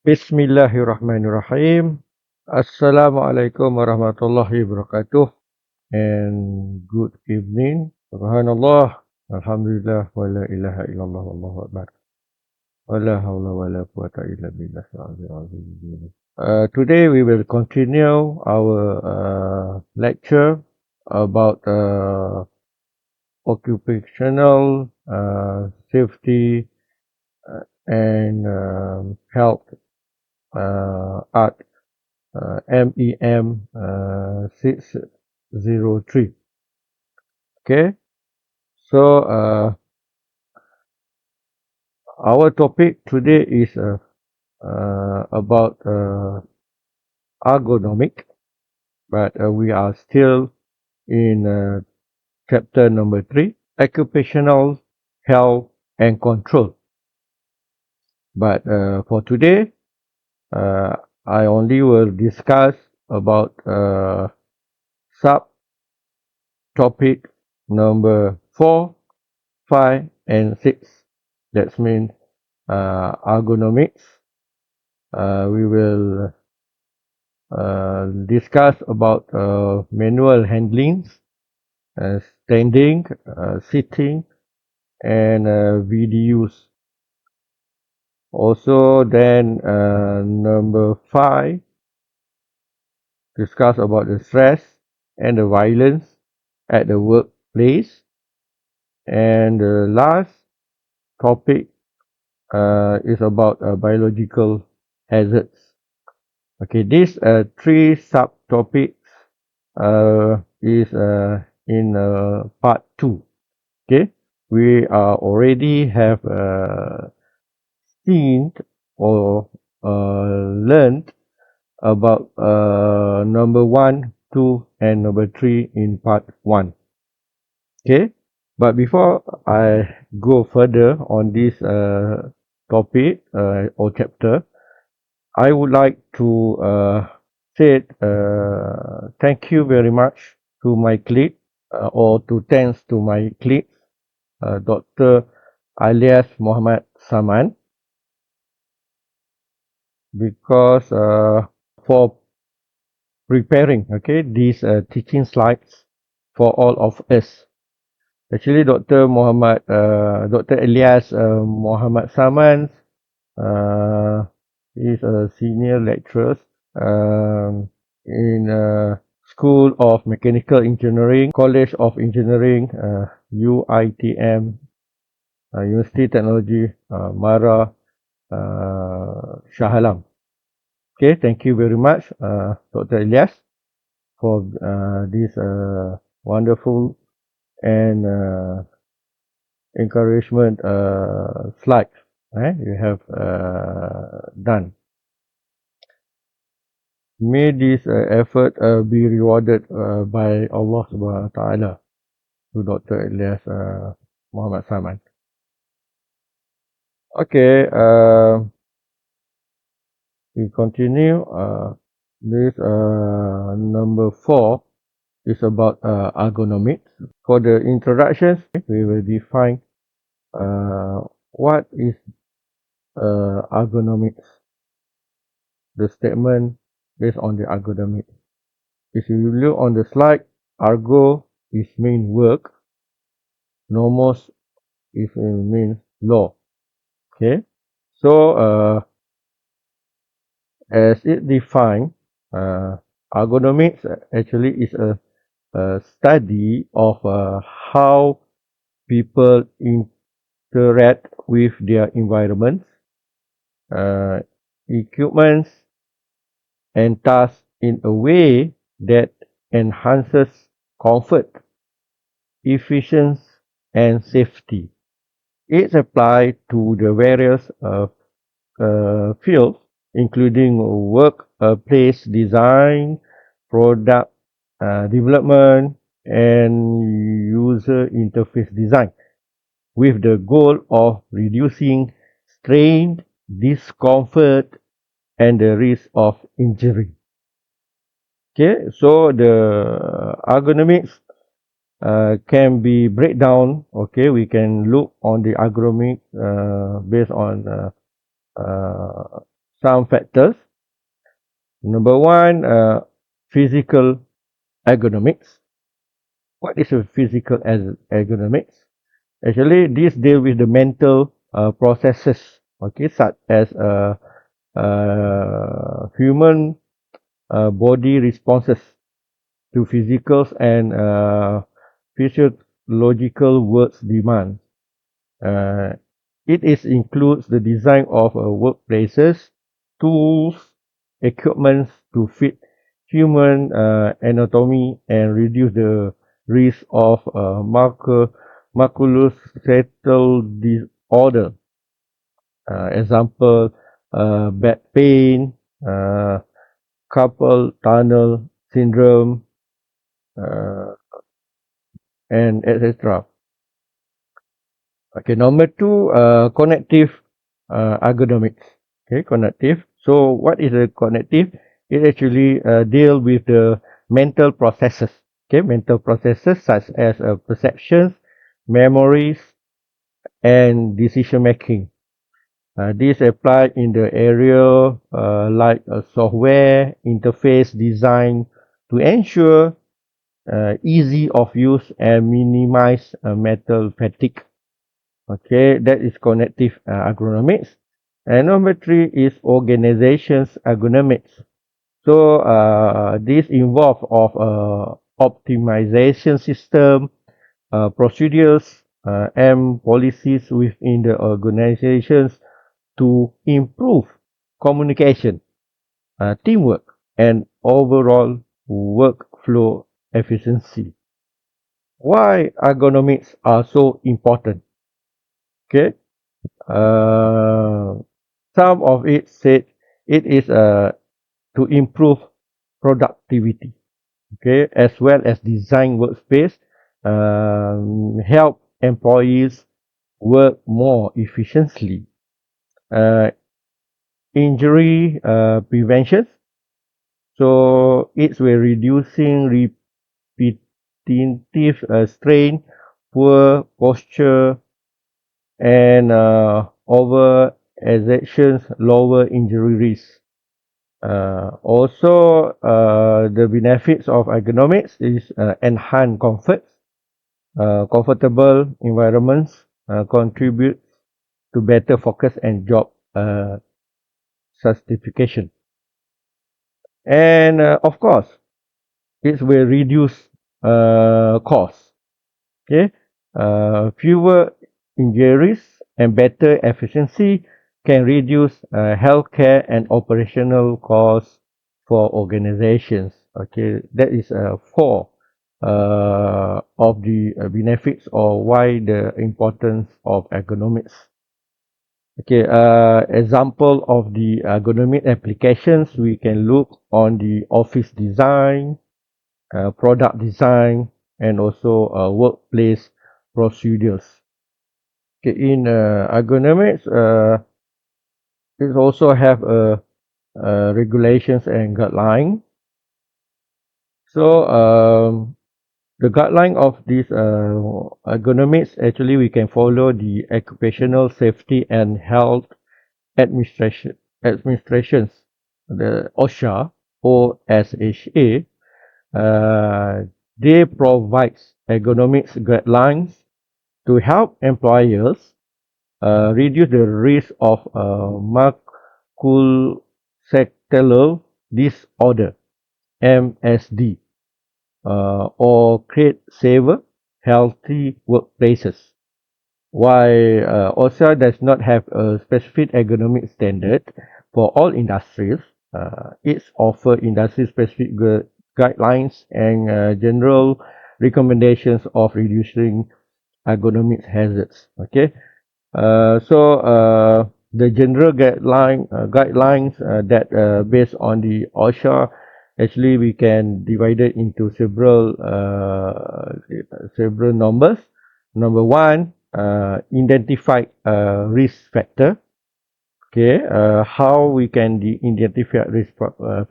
Bismillahirrahmanirrahim. Assalamualaikum warahmatullahi wabarakatuh. And good evening. Subhanallah. Alhamdulillah. Wa la ilaha illallah. Wallahu akbar. Wa la hawla wa la quwata illa billah. Today we will continue our lecture about occupational safety and health art MEM 603. Okay, so our topic today is about ergonomic, but we are still in chapter number 3, occupational health and control. But for today, I only will discuss about subtopic number 4, 5, and 6. That means ergonomics. We will discuss about manual handlings, standing, sitting, and VDUs. Also, then number 5, discuss about the stress and the violence at the workplace. And the last topic is about biological hazards. Okay, these 3 subtopics is in part 2. Okay, we already have seen or learned about number 1, 2, and number 3 in part 1. Okay, but before I go further on this topic or chapter, I would like to say thank you very much to my colleague or to thanks to my colleague, Dr. alias Muhammad Saman, because for preparing these teaching slides for all of us. Actually, Dr. Elias Muhammad Saman is a senior lecturer in School of Mechanical Engineering, College of Engineering, UITM, University Technology, Mara, Shah Alam. Okay, thank you very much, Dr. Elias, for this wonderful and encouragement slide you have done. May this effort be rewarded by Allah Subhanahu wa Taala to Dr. Elias Muhammad Saman. Okay, we continue. This number 4 is about ergonomics. For the introductions, we will define what is ergonomics. The statement based on the ergonomics. If you look on the slide, ergo is mean work, nomos is means law. Okay, so as it defined, ergonomics actually is a study of how people interact with their environments, equipments, and tasks in a way that enhances comfort, efficiency, and safety. It's applied to the various fields, including workplace design, product development, and user interface design, with the goal of reducing strain, discomfort, and the risk of injury. Okay, so the ergonomics can be breakdown. Okay, we can look on the ergonomics based on some factors. Number one, physical ergonomics. What is a physical ergonomics? Actually, this deal with the mental processes, okay, such as human body responses to physicals and physiological works demands. Uh, it is includes the design of workplaces, tools, equipments to fit human anatomy and reduce the risk of musculoskeletal disorder. Example, back pain, uh, carpal tunnel syndrome, uh, and etc. Okay, number two, connective ergonomics. Okay, connective. So, what is a connective? It actually deal with the mental processes. Okay, mental processes such as perceptions, memories, and decision making. These apply in the area like software interface design to ensure easy of use and minimize mental fatigue. Okay, that is cognitive ergonomics. And number three is organizations ergonomics. So this involve of optimization system, procedures, and policies within the organizations to improve communication, teamwork, and overall workflow efficiency. Why ergonomics are so important? Okay, uh, some of it said it is to improve productivity, okay, as well as design workspace, help employees work more efficiently, uh, injury prevention. So it's we're reducing repetitive strain, poor posture, and over exertions, lower injury risk. Also, the benefits of ergonomics is enhanced comfort, comfortable environments, contribute to better focus and job certification. And of course, it will reduce costs. Okay, fewer injuries and better efficiency can reduce healthcare and operational costs for organizations. Okay, that is four of the benefits or why the importance of ergonomics. Okay, example of the ergonomic applications we can look on the office design, product design, and also workplace procedures. Okay, in ergonomics, it also have regulations and guideline. So the guideline of this ergonomics, actually we can follow the Occupational Safety and Health Administrations, the OSHA, OSHA. They provide ergonomics guidelines to help employers reduce the risk of musculoskeletal disorder (MSD) or create safer, healthy workplaces. While OSHA does not have a specific ergonomic standard for all industries, it offers industry-specific guidelines and general recommendations of reducing ergonomic hazards. Okay, the general guidelines that based on the OSHA, actually we can divide it into several numbers. Number one, identify risk factor. Okay, how we can identify risk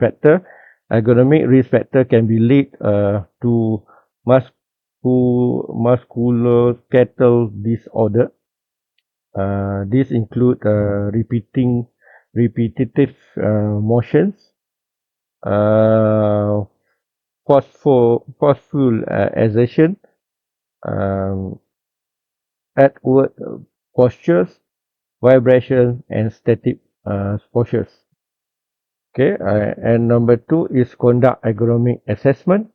factor? Ergonomic risk factor can be linked to musculoskeletal disorder. This include repeating repetitive motions, uh, forceful exertion, um, outward postures, vibration, and static postures. Okay, and number two is conduct ergonomic assessment.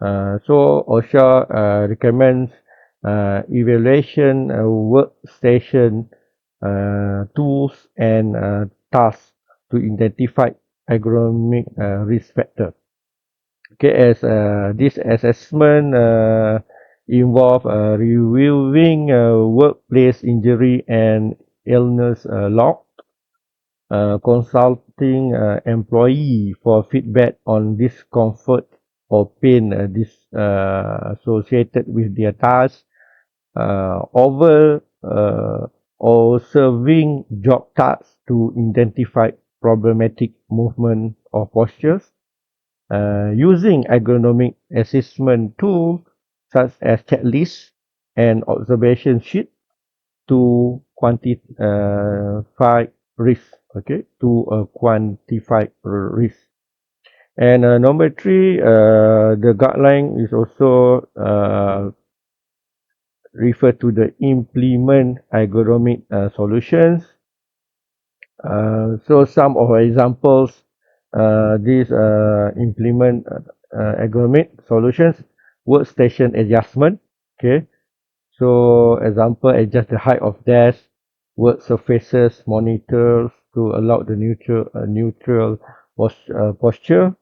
So OSHA recommends evaluation workstation tools and tasks to identify ergonomic risk factor. Okay, as this assessment involve reviewing workplace injury and illness log, consulting employee for feedback on discomfort or pain associated with their task, over or serving job tasks to identify problematic movement or postures, using ergonomic assessment tools such as checklists and observation sheet to quantify risk. Okay, to quantify risk. And number three, the guideline is also refer to the implement ergonomic solutions. So some of our examples, these implement ergonomic solutions, workstation adjustment. Okay, so example, adjust the height of desk, work surfaces, monitors to allow the neutral posture.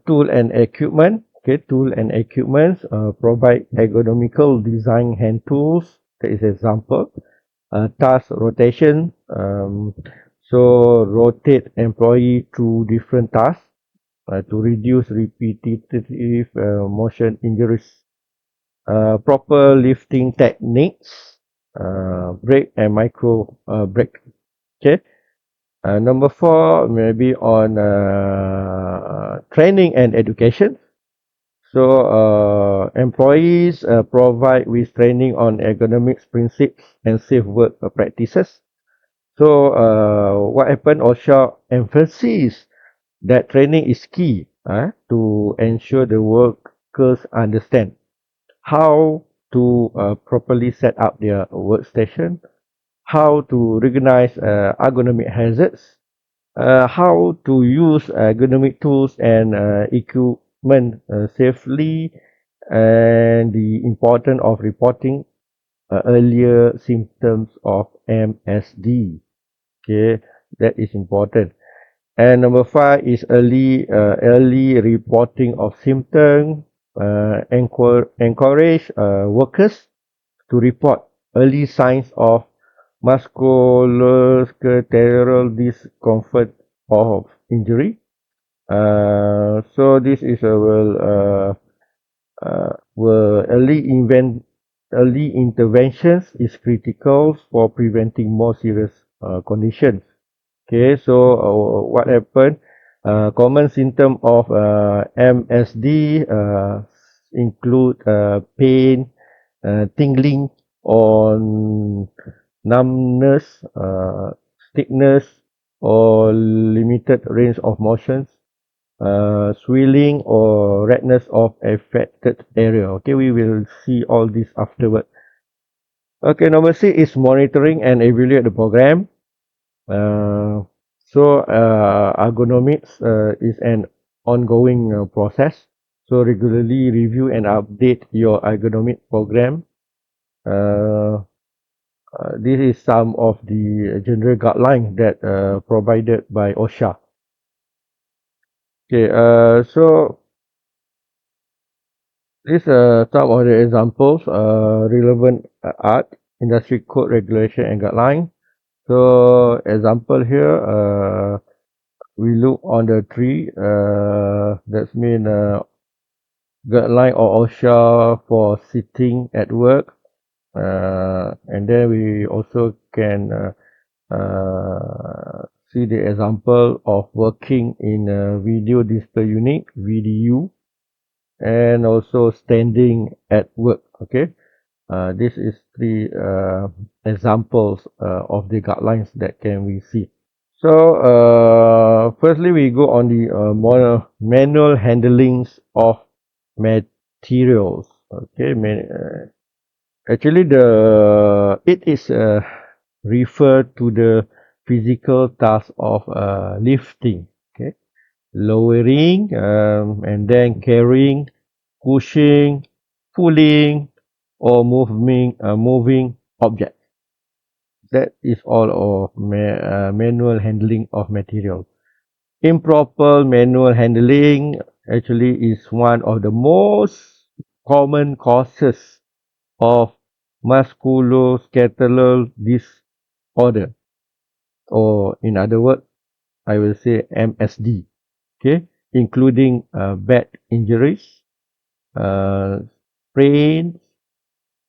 Tool and equipment. Okay, tool and equipments provide ergonomical design hand tools. That is example. Task rotation. So rotate employee through different tasks to reduce repetitive motion injuries. Proper lifting techniques. Brake and micro brake. Okay. Number four, maybe on training and education. So, employees provide with training on ergonomics principles and safe work practices. So, what happened? OSHA emphasizes that training is key to ensure the workers understand how to properly set up their workstation, how to recognize ergonomic hazards, how to use ergonomic tools and equipment safely, and the importance of reporting earlier symptoms of MSD. Okay, that is important. And number five is early reporting of symptoms. Encourage workers to report early signs of musculoskeletal discomfort of injury. So this is early interventions is critical for preventing more serious conditions. Okay, so what happened? Common symptom of MSD include pain, tingling on numbness, stiffness, or limited range of motions, swelling or redness of affected area. Okay, we will see all this afterward. Okay, number six is monitoring and evaluate the program. Uh, Ergonomics is an ongoing process. So regularly review and update your ergonomic program. Uh, this is some of the general guidelines that provided by OSHA. Okay, so these are some of the examples, relevant art, industry code, regulation, and guideline. So example here, we look on the tree. That's mean guideline or OSHA for sitting at work. And then we also can see the example of working in a video display unit, VDU, and also standing at work. Okay, this is three examples of the guidelines that can we see. So, firstly, we go on the manual handlings of materials. Okay, actually, the it is referred to the physical task of lifting. Okay, lowering and then carrying, pushing, pulling, or moving objects. That is all of manual handling of material. Improper manual handling actually is one of the most common causes of musculoskeletal disorder, or in other words, I will say MSD. Okay, including back injuries, uh, sprains,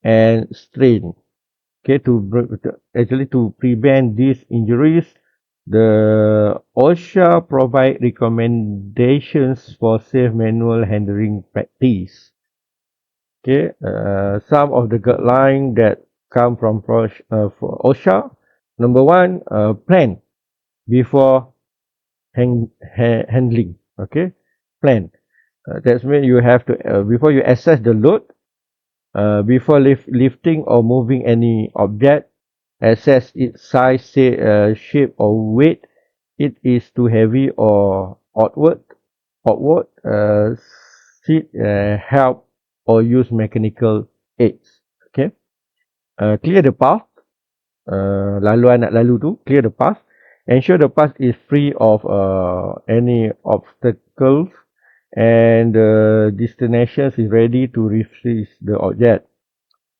and strain. Okay, actually to prevent these injuries, the OSHA provide recommendations for safe manual handling practice. Okay, some of the guidelines that come from for OSHA. Number one, plan before handling. Okay, plan. That's mean you have to before you assess the load, before lifting or moving any object, assess its size, shape or weight. It is too heavy or awkward, sit, help or use mechanical aids. Okay, clear the path. Laluan nak lalu tu, clear the path. Ensure the path is free of any obstacles and the destination is ready to receive the object.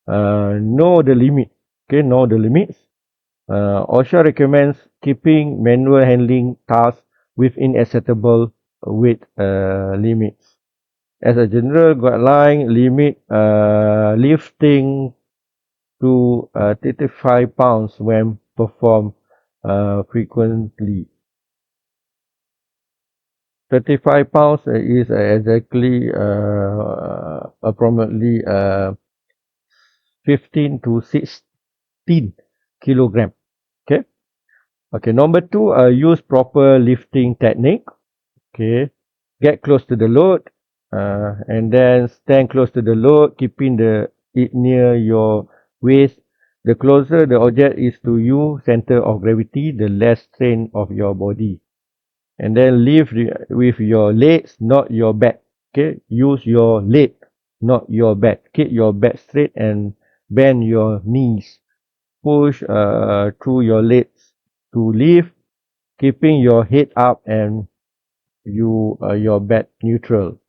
Know the limit. Okay, know the limits. OSHA recommends keeping manual handling tasks within acceptable weight limits. As a general guideline, limit lifting to 35 pounds when performed frequently. 35 pounds is exactly approximately 15 to 16 kilogram. Okay. Okay. Number two, use proper lifting technique. Okay. Get close to the load, and then stand close to the load, keeping it near your waist. The closer the object is to you, center of gravity, the less strain of your body. And then lift with your legs, not your back. Okay, use your leg, not your back. Keep your back straight and bend your knees. Push through your legs to lift, keeping your head up and your back neutral.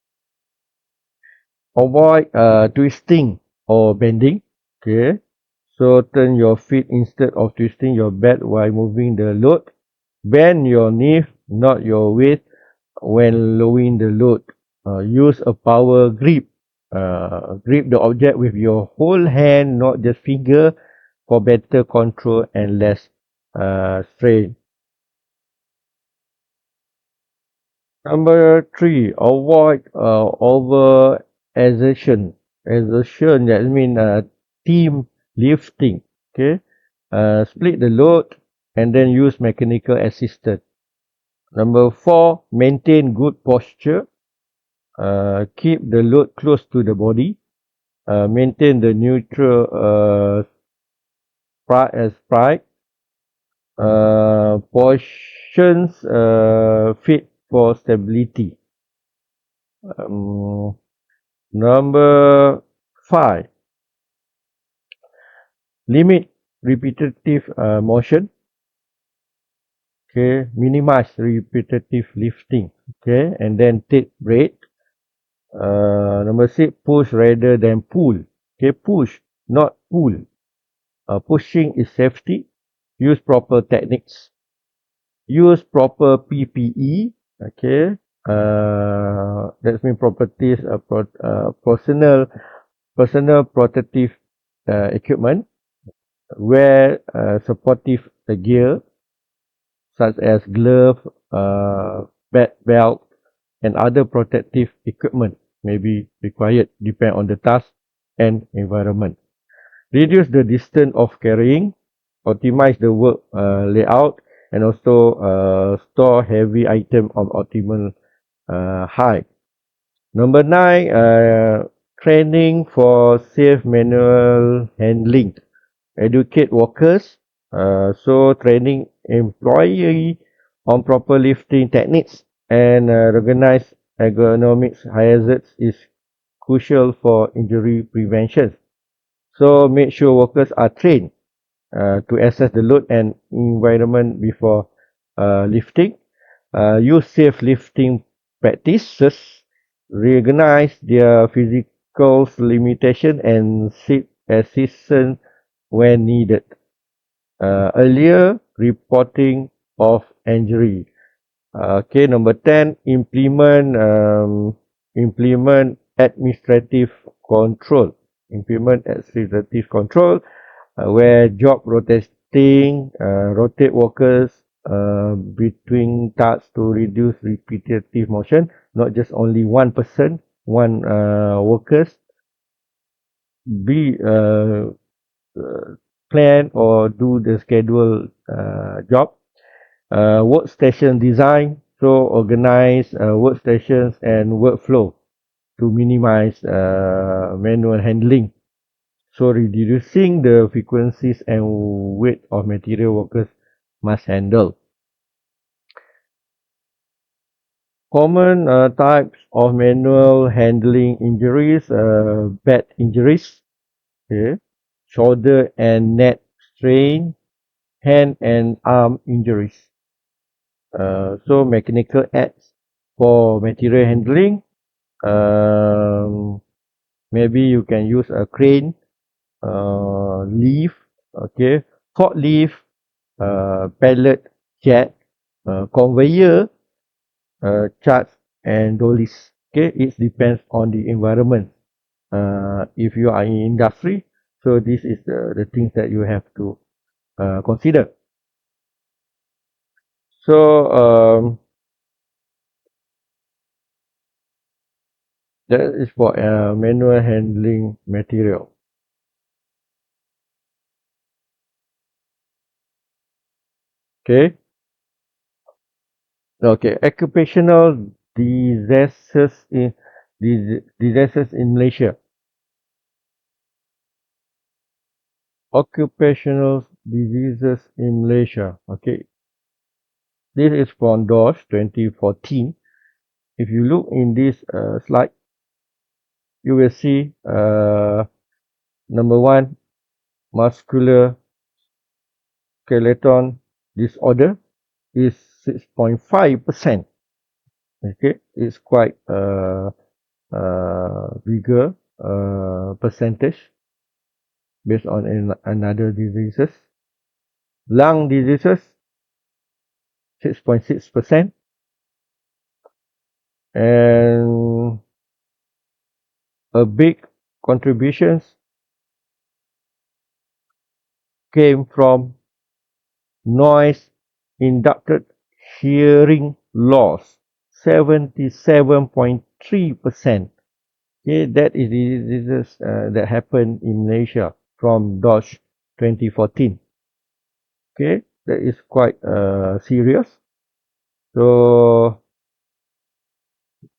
Avoid twisting or bending. Okay, so turn your feet instead of twisting your back while moving the load. Bend your knee, not your waist, when lowering the load. Use a power grip. Grip the object with your whole hand, not just finger, for better control and less strain. Number three, avoid over exertion. Exertion, that means team lifting. Okay, split the load and then use mechanical assistance. Number four, maintain good posture. Keep the load close to the body. Maintain the neutral sprite. Portions fit for stability. Um, Number five, limit repetitive motion. Okay, minimize repetitive lifting. Okay, and then take break. Number six, push rather than pull. Okay, push, not pull. Pushing is safety. Use proper techniques. Use proper PPE. Okay, that means properties, personal protective equipment. Wear supportive gear such as glove, belt, and other protective equipment may be required depend on the task and environment. Reduce the distance of carrying, optimize the work layout, and also store heavy item of optimal height. Number 9, training for safe manual handling. Educate workers, so training employee on proper lifting techniques and recognize ergonomics hazards is crucial for injury prevention. So make sure workers are trained to assess the load and environment before lifting. Use safe lifting practices, recognize their physical limitation and seek assistance when needed. Earlier reporting of injury. Okay, number 10, implement administrative control. Implement administrative control where job rotating, rotate workers between tasks to reduce repetitive motion, not just only one person, one workers. Be plan or do the schedule job. Workstation design, so organize workstations and workflow to minimize manual handling. So reducing the frequencies and weight of material workers must handle. Common types of manual handling injuries, back injuries, okay, shoulder and neck strain, hand and arm injuries. So mechanical aids for material handling, maybe you can use a crane, leaf, okay, forklift, pallet jack, conveyor, charts and dollies. Okay, it depends on the environment. If you are in industry, so this is the things that you have to consider. So that is for manual handling material. Okay. Okay. Occupational disasters in Malaysia. Occupational diseases in Malaysia. Okay. This is from DOS 2014. If you look in this slide, you will see number 1, muscular skeleton disorder is 6.5%. Okay, it's quite bigger percentage based on another diseases. Lung diseases 6.6%, and a big contributions came from noise induced hearing loss 77.3%. Okay, that is the diseases that happened in Malaysia from DOSH 2014. Okay, that is quite serious. So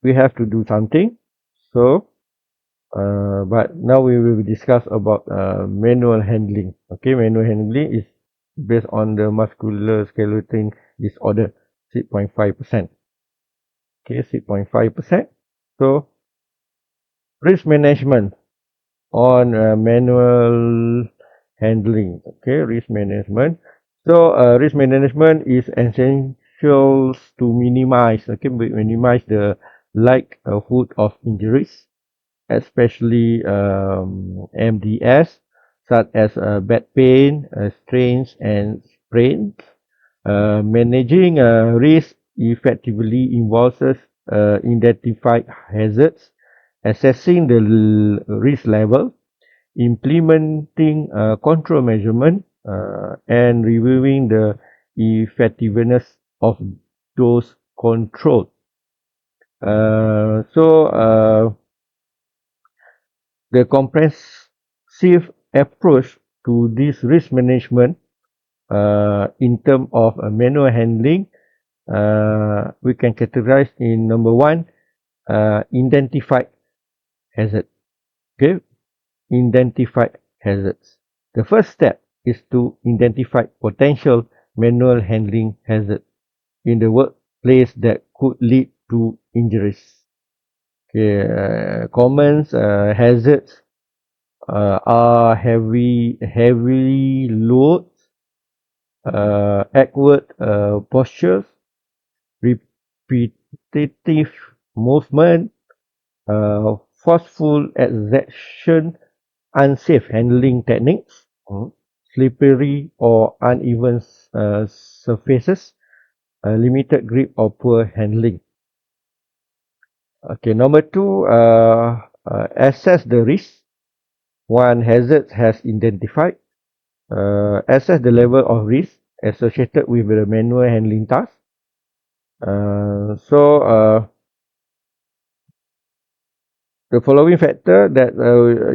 we have to do something. So, but now we will discuss about manual handling. Okay, manual handling is based on the musculoskeletal disorder, 6.5%. Okay, 6.5%. So, risk management on manual handling. Okay, risk management. So risk management is essential to minimize the likelihood of injuries, especially MDS, such as back pain, strains and sprains. Managing risk effectively involves identifying hazards, assessing the risk level, implementing control measurement, and reviewing the effectiveness of those controls. The comprehensive approach to this risk management in terms of manual handling, we can categorize in number one, identified hazard. Okay, identified hazards. The first step is to identify potential manual handling hazards in the workplace that could lead to injuries. Okay, common hazards are heavily loads, awkward postures, repetitive movement, forceful exertion, unsafe handling techniques, slippery or uneven surfaces, limited grip or poor handling. Okay, number two, assess the risk. One hazard has identified. Assess the level of risk associated with the manual handling task. The following factor that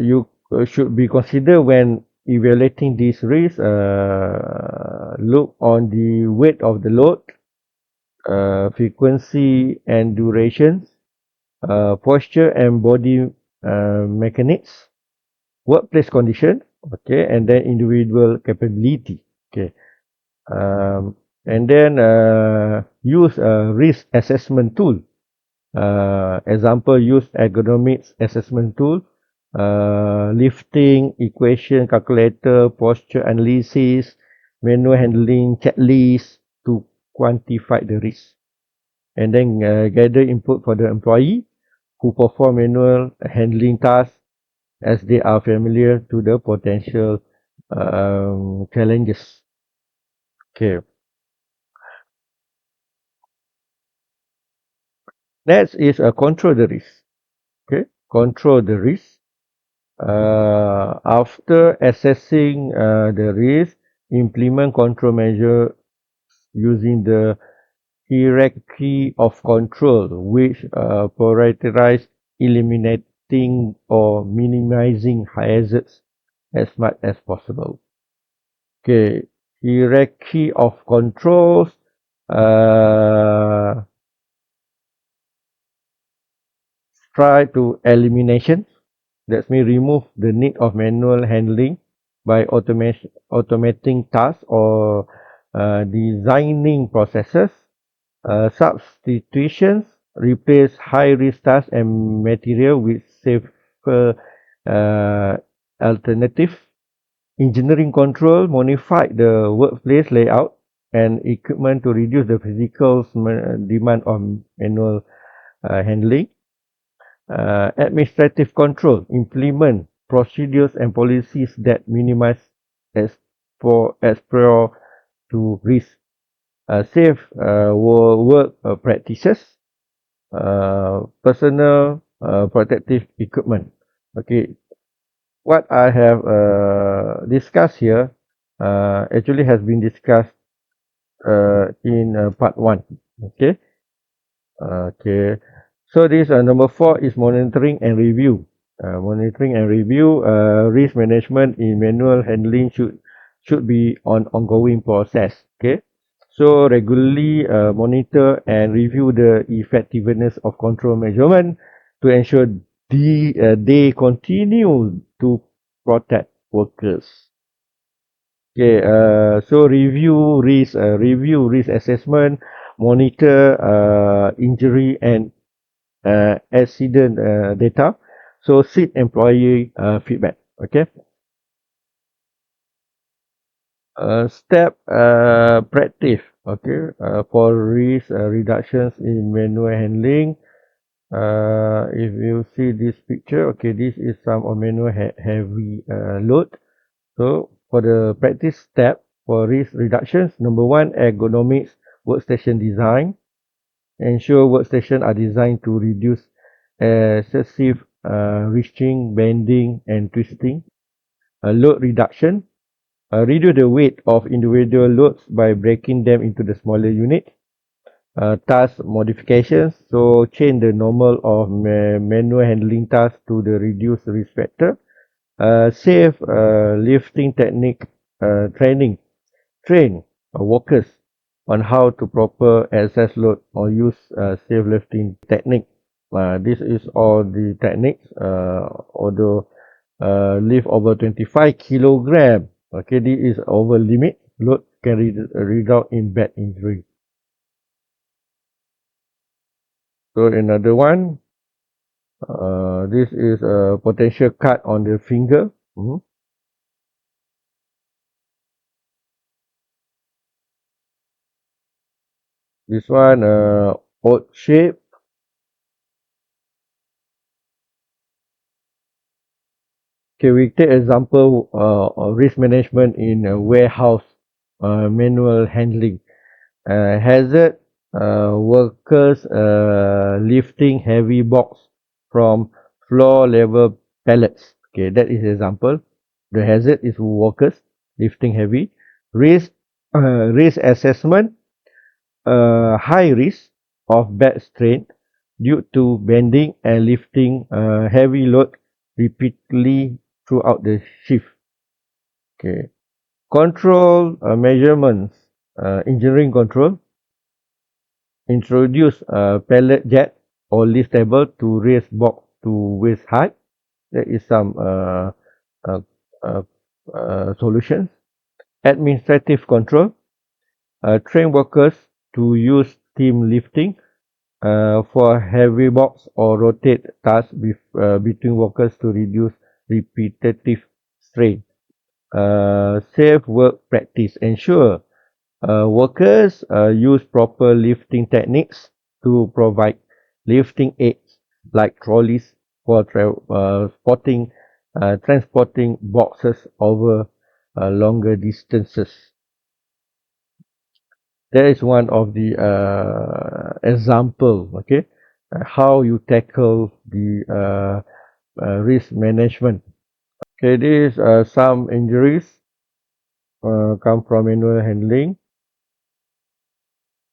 you should be considered when evaluating this risk, look on the weight of the load, frequency and durations, posture and body mechanics, workplace condition, okay, and then individual capability, okay. And then use a risk assessment tool. Example, use ergonomics assessment tool, lifting, equation calculator, posture analysis, manual handling checklist to quantify the risk. And then gather input for the employee who perform manual handling tasks as they are familiar to the potential challenges. Okay. Next is control the risk. Okay. Control the risk. After assessing the risk, implement control measure using the hierarchy of control, which prioritize eliminating or minimizing hazards as much as possible. Okay, hierarchy of controls. Uh, Try to elimination. That means remove the need of manual handling by automating tasks or designing processes. Substitutions, replace high-risk tasks and material with safer alternative. Engineering control, modify the workplace layout and equipment to reduce the physical demand on manual handling. Administrative control, implement procedures and policies that minimize exposure to risk. Safe work practices, personal protective equipment. Okay, what I have discussed here actually has been discussed in part 1. Okay. Okay. So this number 4 is monitoring and review. Monitoring and review, risk management in manual handling should be an ongoing process. Okay. So regularly monitor and review the effectiveness of control measurement to ensure they continue to protect workers. Okay, so review risk assessment, monitor injury and accident data. So seek employee feedback. Okay. Step practice. Okay. For risk reductions in manual handling. If you see this picture, okay, this is some of manual heavy load. So for the practice step for risk reductions, number 1, ergonomics workstation design. Ensure workstations are designed to reduce excessive reaching, bending, and twisting. Load reduction. Reduce the weight of individual loads by breaking them into the smaller units. Task modifications. So change the normal of manual handling tasks to the reduced risk factor. Safe lifting technique training. train workers on how to proper assess load or use safe lifting technique. This is all the techniques, although lift over 25 kilogram. Okay, this is over limit. Load can result in bad injury. So another one, this is a potential cut on the finger. This one, odd shape. Okay, we take example of risk management in a warehouse, manual handling. Hazard workers lifting heavy box from floor level pallets. Okay, that is example. The hazard is workers lifting heavy. Risk risk assessment, high risk of back strain due to bending and lifting heavy load repeatedly throughout the shift. Okay. Control measurements, engineering control. Introduce pallet jack or lift table to raise box to waist height. There is some uh, uh, solutions. Administrative control. Train workers to use team lifting for heavy box or rotate tasks between workers to reduce repetitive strain. Safe work practice. Ensure workers use proper lifting techniques to provide lifting aids like trolleys for transporting boxes over longer distances. That is one of the example, okay, how you tackle the risk management. Okay, these some injuries come from manual handling,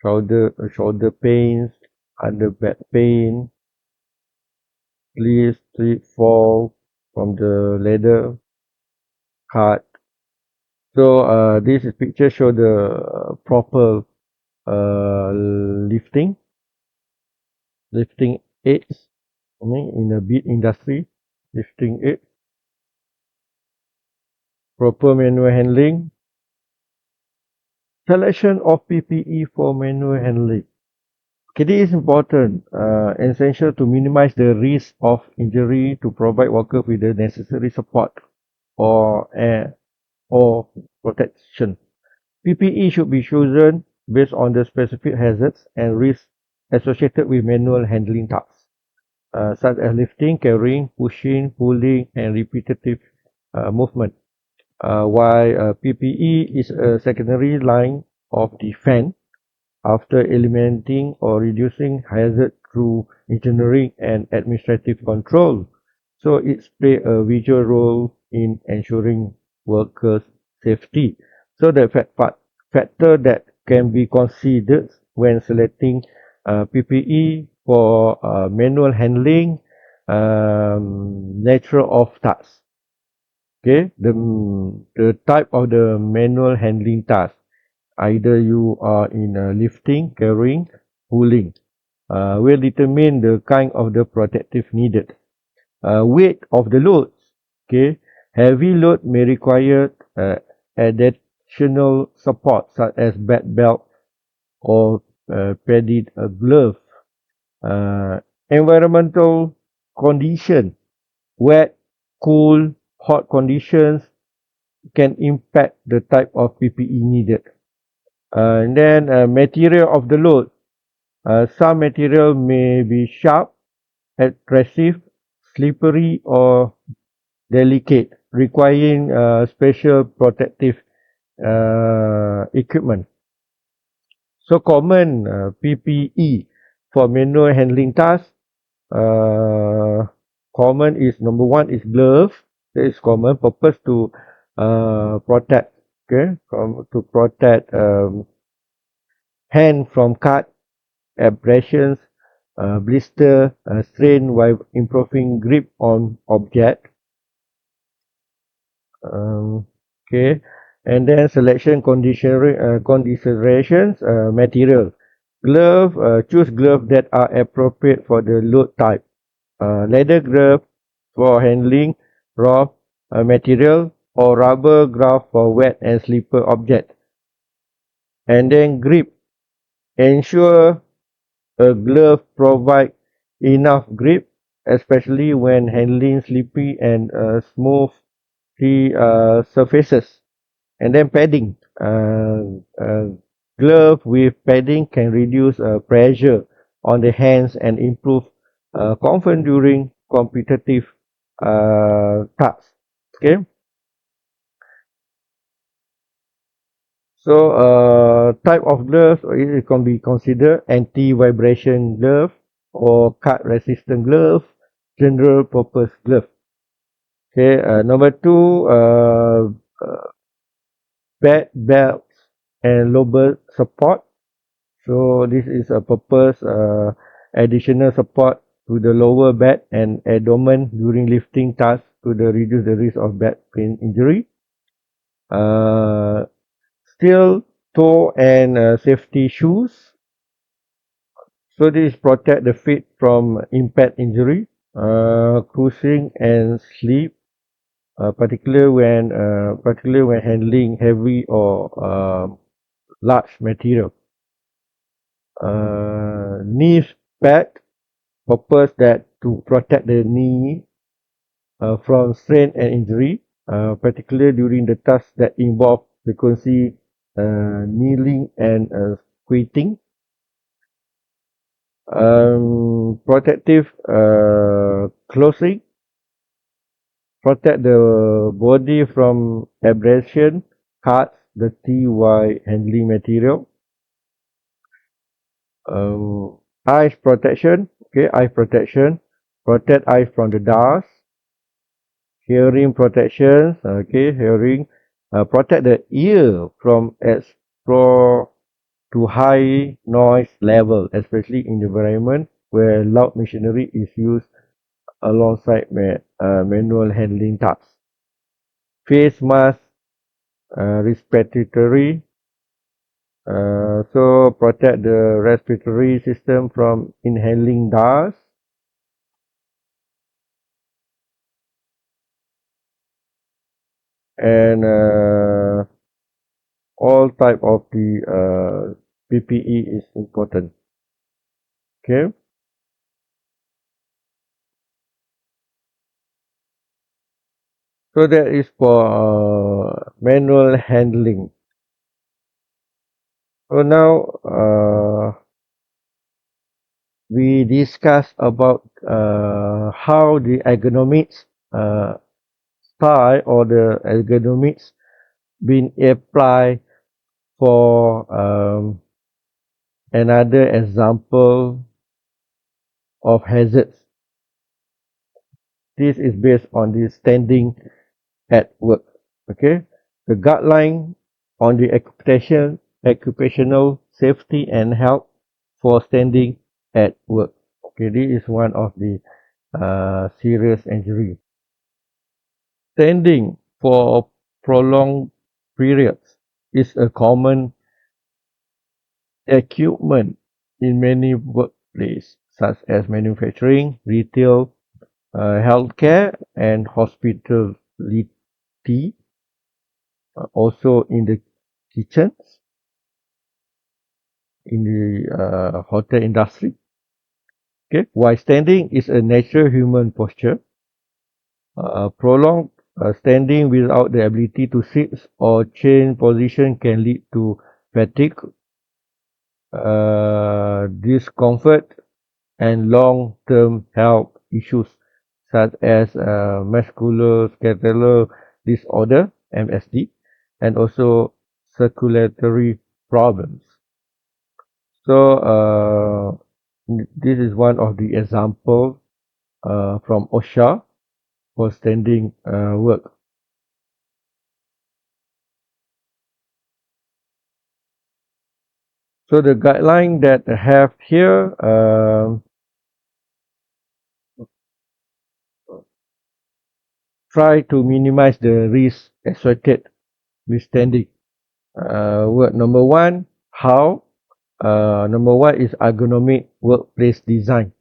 shoulder pains, under back pain, slip, fall from the ladder, cut. So this picture show the proper lifting aids. I mean, in the bead industry, lifting aids, proper manual handling, selection of PPE for manual handling. Okay, this is important, essential to minimize the risk of injury to provide worker with the necessary support or or protection. PPE should be chosen based on the specific hazards and risks associated with manual handling tasks, such as lifting, carrying, pushing, pulling, and repetitive movement. While PPE is a secondary line of defense after eliminating or reducing hazard through engineering and administrative control. So it's play a visual role in ensuring workers' safety. So the factor that can be considered when selecting PPE for manual handling, nature of tasks. Okay, the type of the manual handling task. Either you are in lifting, carrying, pulling, will determine the kind of the protective needed. Weight of the loads. Okay, heavy load may require additional support such as back belt or padded glove. Uh, Environmental condition, wet, cool, hot conditions can impact the type of PPE needed. And then material of the load. Some material may be sharp, aggressive, slippery, or delicate, requiring special protective equipment. So common PPE for manual handling tasks. Uh, Common is number one is glove. That is common purpose to protect. Okay, to protect hand from cut, abrasions, blister, strain while improving grip on object. Okay, And then selection considerations, material. Glove, choose gloves that are appropriate for the load type. Leather glove for handling raw material, or rubber glove for wet and slipper objects. And then grip. Ensure a glove provides enough grip, especially when handling slippery and smooth surfaces. And then padding. Glove with padding can reduce pressure on the hands and improve comfort during competitive tasks. Okay, so type of gloves, it can be considered anti-vibration glove or cut-resistant glove, general purpose glove. Okay, number two, bed belts and lower support. So this is a purpose additional support to the lower back and abdomen during lifting tasks to reduce the risk of back pain injury. Uh, Steel toe and safety shoes. So this protect the feet from impact injury, cruising and sleep, particularly when handling heavy or large material. Knee pad, purpose that to protect the knee from strain and injury, particularly during the tasks that involve frequency kneeling and squatting. Protective clothing, protect the body from abrasion, cuts, dirty while handling material. Eyes protection, okay, eye protection, protect eyes from the dust. Hearing protection, okay, hearing, protect the ear from explore to high noise level, especially in the environment where loud machinery is used alongside manual handling tasks. Face mask, respiratory, so protect the respiratory system from inhaling dust. And all type of the PPE is important. Okay, so that is for manual handling. So now we discuss about how the ergonomics style or the ergonomics been applied for another example of hazards. This is based on the standing at work. Okay, the guideline on the occupational safety and health for standing at work. Okay, this is one of the serious injury. Standing for prolonged periods is a common equipment in many workplaces, such as manufacturing, retail, healthcare, and hospitality. Also in the kitchens, in the hotel industry. Okay, while standing is a natural human posture, prolonged standing without the ability to sit or change position can lead to fatigue, discomfort, and long-term health issues such as musculoskeletal disorder (MSD) and also circulatory problems. So this is one of the examples from OSHA for standing work. So the guideline that I have here try to minimize the risk associated with standing. Word number one, how. Number one is ergonomic workplace design.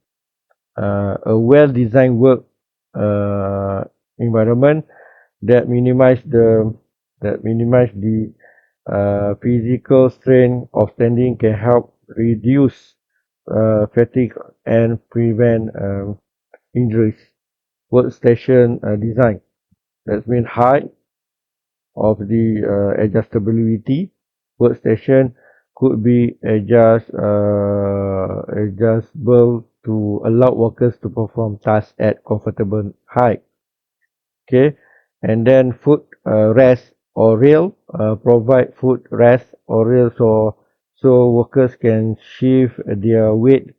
A well-designed work uh, environment that minimize the physical strain of standing can help reduce fatigue and prevent injuries. Workstation design. That means height of the adjustability. Workstation could be adjustable to allow workers to perform tasks at comfortable height. Okay, and then foot rest or rail, provide foot rest or rail so workers can shift their weight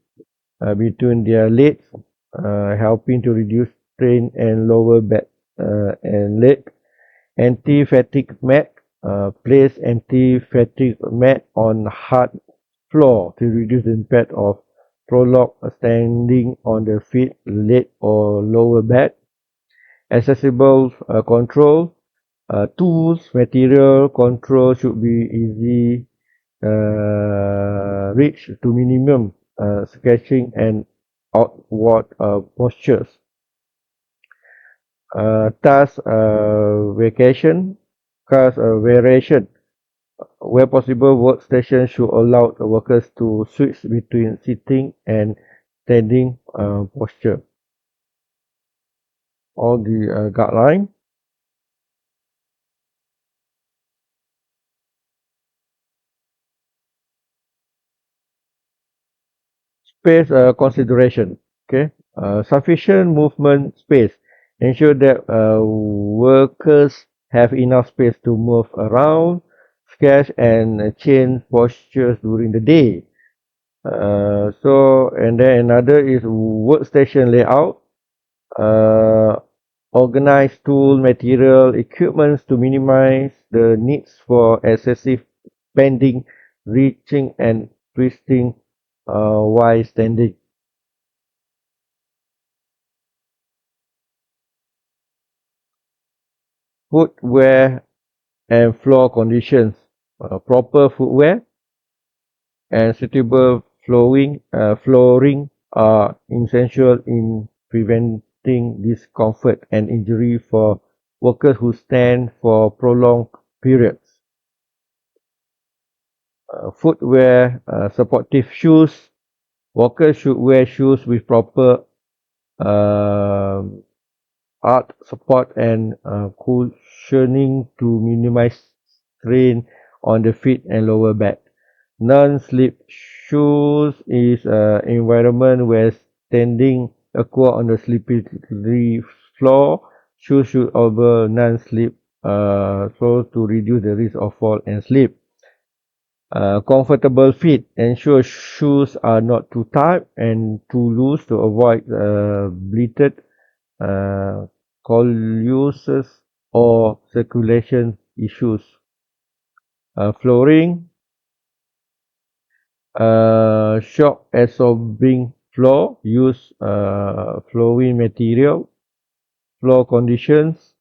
between their legs, helping to reduce strain and lower back and leg. Anti-fatigue mat. Place anti-fatigue mat on hard floor to reduce the impact of prolonged standing on the feet, leg, or lower back. Accessible control. Tools, material control should be easy reach to minimum sketching and outward postures. Task variation. Where possible, workstations should allow the workers to switch between sitting and standing posture. All the guideline. Space consideration. Okay. Sufficient movement space. Ensure that workers have enough space to move around, sketch, and change postures during the day. And then another is workstation layout. Uh, Organize tool, material, equipments to minimize the needs for excessive bending, reaching, and twisting while standing. Footwear and floor conditions. Proper footwear and suitable flooring are essential in preventing discomfort and injury for workers who stand for prolonged periods. Footwear, supportive shoes. Workers should wear shoes with proper uh, arch support and cushioning to minimize strain on the feet and lower back. Non-slip shoes is an environment where standing occur on the slippery floor. Shoes should offer non-slip so to reduce the risk of fall and slip. Comfortable fit. Ensure shoes are not too tight and too loose to avoid bleated, uh, colluses, or circulation issues. Flooring. Shock absorbing floor. Use flowing material. Floor conditions.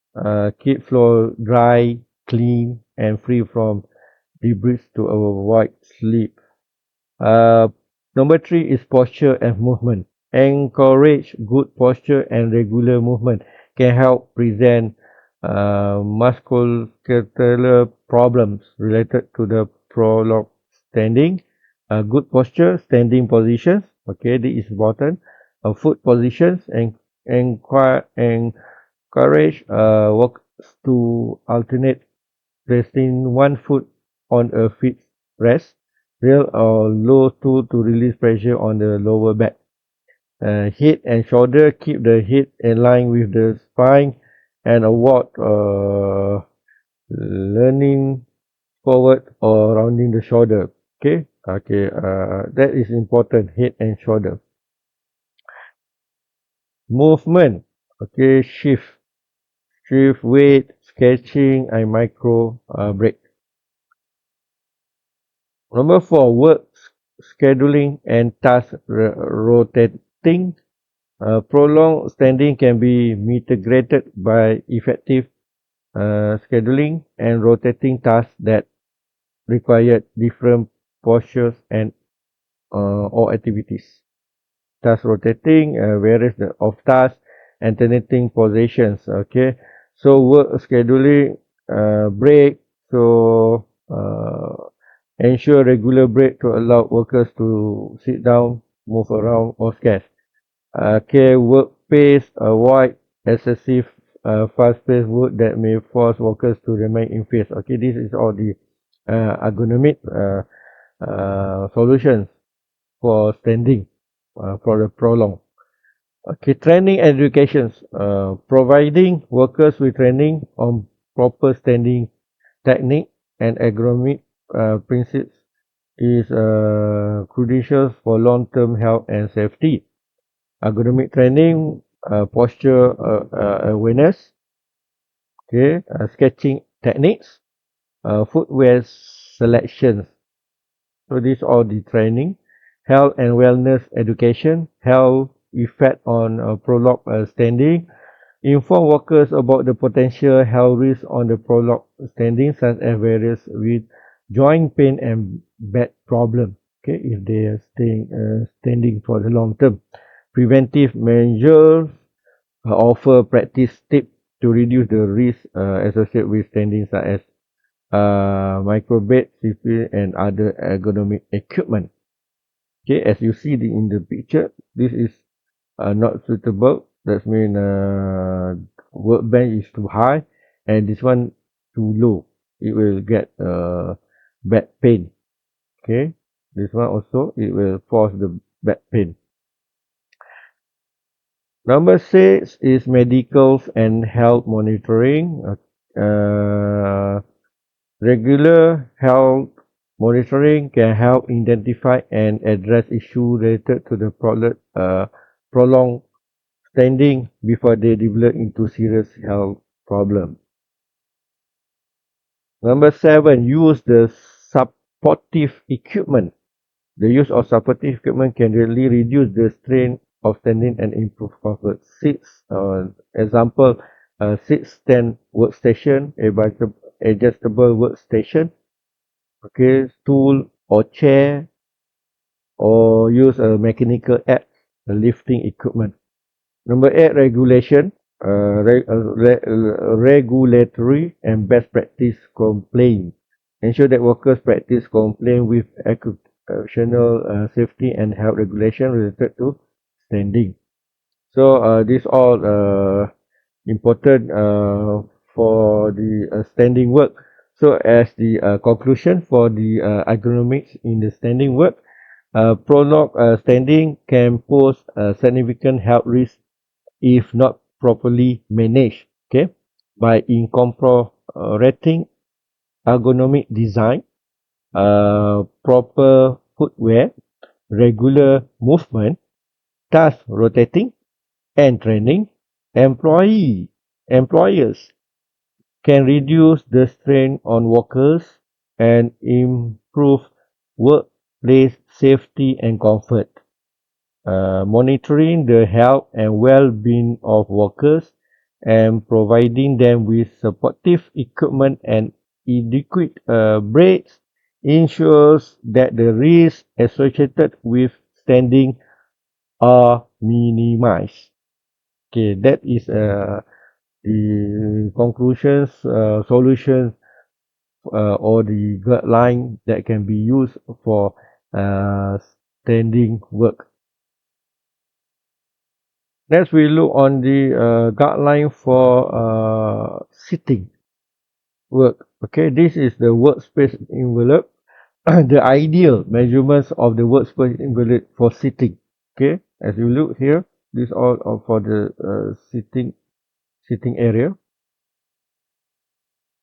Keep floor dry, clean, and free from debris to avoid slip. Uh, Number three is posture and movement. Encourage good posture and regular movement can help prevent musculoskeletal problems related to the prolonged standing. Good posture, standing positions. Okay, this is important. Foot positions and encourage workers to alternate resting one foot on a fixed rest, rail or low stool to release pressure on the lower back. Head and shoulder, keep the head in line with the spine and avoid leaning forward or rounding the shoulder. That is important, head and shoulder. Movement, shift weight, sketching and micro break. Number four, work scheduling and task rotating. Prolonged standing can be mitigated by effective scheduling and rotating tasks that required different postures and or activities. Task rotating, various of tasks, alternating positions. Okay, so work scheduling, break. So ensure regular break to allow workers to sit down, move around, or sketch. Okay, work pace, avoid excessive fast-paced work that may force workers to remain in phase. Okay, this is all the ergonomic solutions for standing for the prolonged. Okay, training educations, providing workers with training on proper standing technique and ergonomic principles is crucial for long-term health and safety. Ergonomic training, posture awareness, okay, sketching techniques, footwear selections. So these are the training, health and wellness education, health effect on prolonged standing, inform workers about the potential health risks on the prolonged standing, such as various with joint pain and back problem. Okay, if they are standing for the long term, preventive measures offer practice tips to reduce the risk associated with standing, such as microbed, CP, and other ergonomic equipment. Okay, as you see in the picture, this is not suitable. That means workbench is too high, and this one too low. It will get back pain. Okay, this one also it will cause the back pain. Number 6 is medicals and health monitoring. Regular health monitoring can help identify and address issues related to the prolonged standing before they develop into serious health problems. Number 7, use the supportive equipment. The use of supportive equipment can really reduce the strain of standing and improve comfort. Example, sit-stand workstation, adjustable workstation, okay, stool or chair, or use a mechanical app, a lifting equipment. Number 8, regulation, regulatory and best practice complaint. Ensure that workers practice complaint with occupational safety and health regulation related to standing. So these all important for the standing work. So as the conclusion for the ergonomics in the standing work, prolonged standing can pose significant health risks if not properly managed. Okay, by incorporating ergonomic design, proper footwear, regular movement, task rotating, and training, employers can reduce the strain on workers and improve workplace safety and comfort. Monitoring the health and well-being of workers and providing them with supportive equipment and adequate breaks ensures that the risks associated with standing are minimized. Okay, that is the conclusions, solutions, or the guideline that can be used for uh, standing work. Next, we look on the guideline for sitting work. Okay, this is the workspace envelope. The ideal measurements of the workspace envelope for sitting. Okay, as you look here, this all are for the sitting area.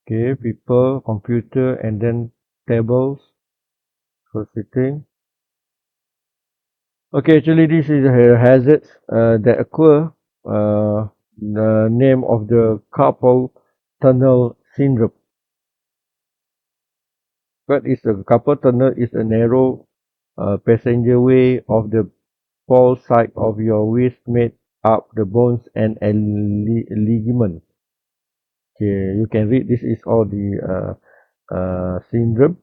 Okay, people, computer, and then tables for sitting. Okay, actually this is a hazard that occur. The name of the carpal tunnel syndrome. What is a carpal tunnel? Is a narrow passenger way of the pole side of your wrist made up the bones and a ligament. Okay, you can read. This is all the syndrome.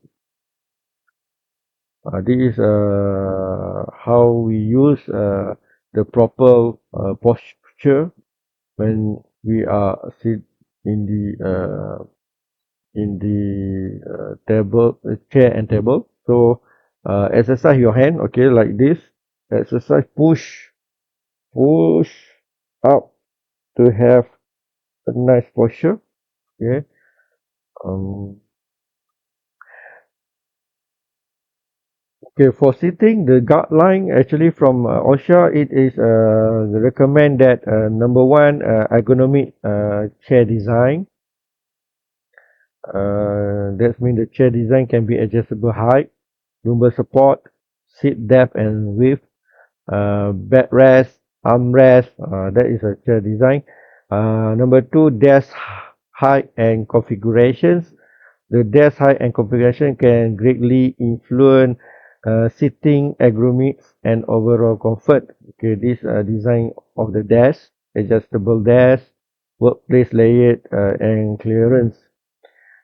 This is how we use the proper posture when we are sit in the table, chair and table. So exercise your hand, okay, like this. Exercise push up to have a nice posture. Okay. Um, okay, for sitting, the guideline actually from OSHA, it is recommend that number one, ergonomic chair design. That means the chair design can be adjustable height, lumbar support, seat depth and width, backrest, armrest. That is a chair design. Number two, desk height and configurations. The desk height and configuration can greatly influence sitting ergonomics and overall comfort. Okay, this design of the desk, adjustable desk, workplace layout and clearance.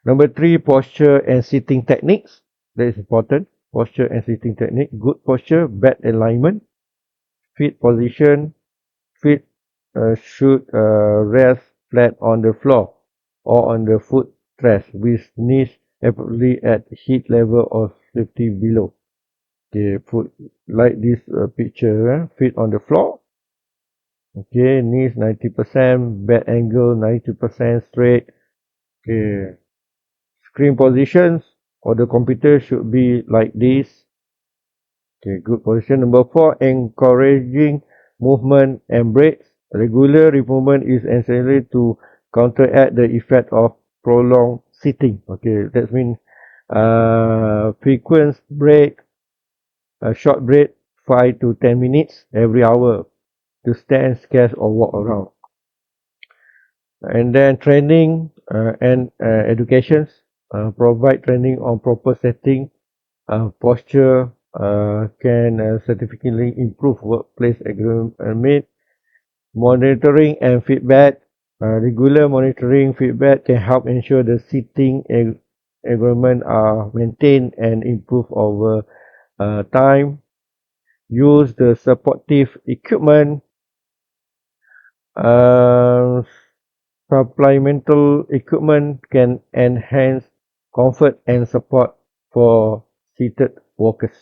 Number three, posture and sitting techniques. That is important. Posture and sitting technique. Good posture, bad alignment, feet position. Feet should rest flat on the floor or on the footrest with knees appropriately at hip level or safety below. Okay, foot like this picture. Feet on the floor. Okay, knees 90%, bed angle 90% straight. Okay, screen positions or the computer should be like this. Okay, good position. Number four, encouraging movement and breaks. Regular movement is essential to counteract the effect of prolonged sitting. Okay, that means frequent break, a short break, 5 to 10 minutes every hour to stand, sketch, or walk around. And then training and educations provide training on proper setting, posture, can significantly improve workplace environment. Monitoring and feedback. Regular monitoring feedback can help ensure the sitting environment are maintained and improved over time. Use the supportive equipment. Uh, Supplemental equipment can enhance comfort and support for seated workers.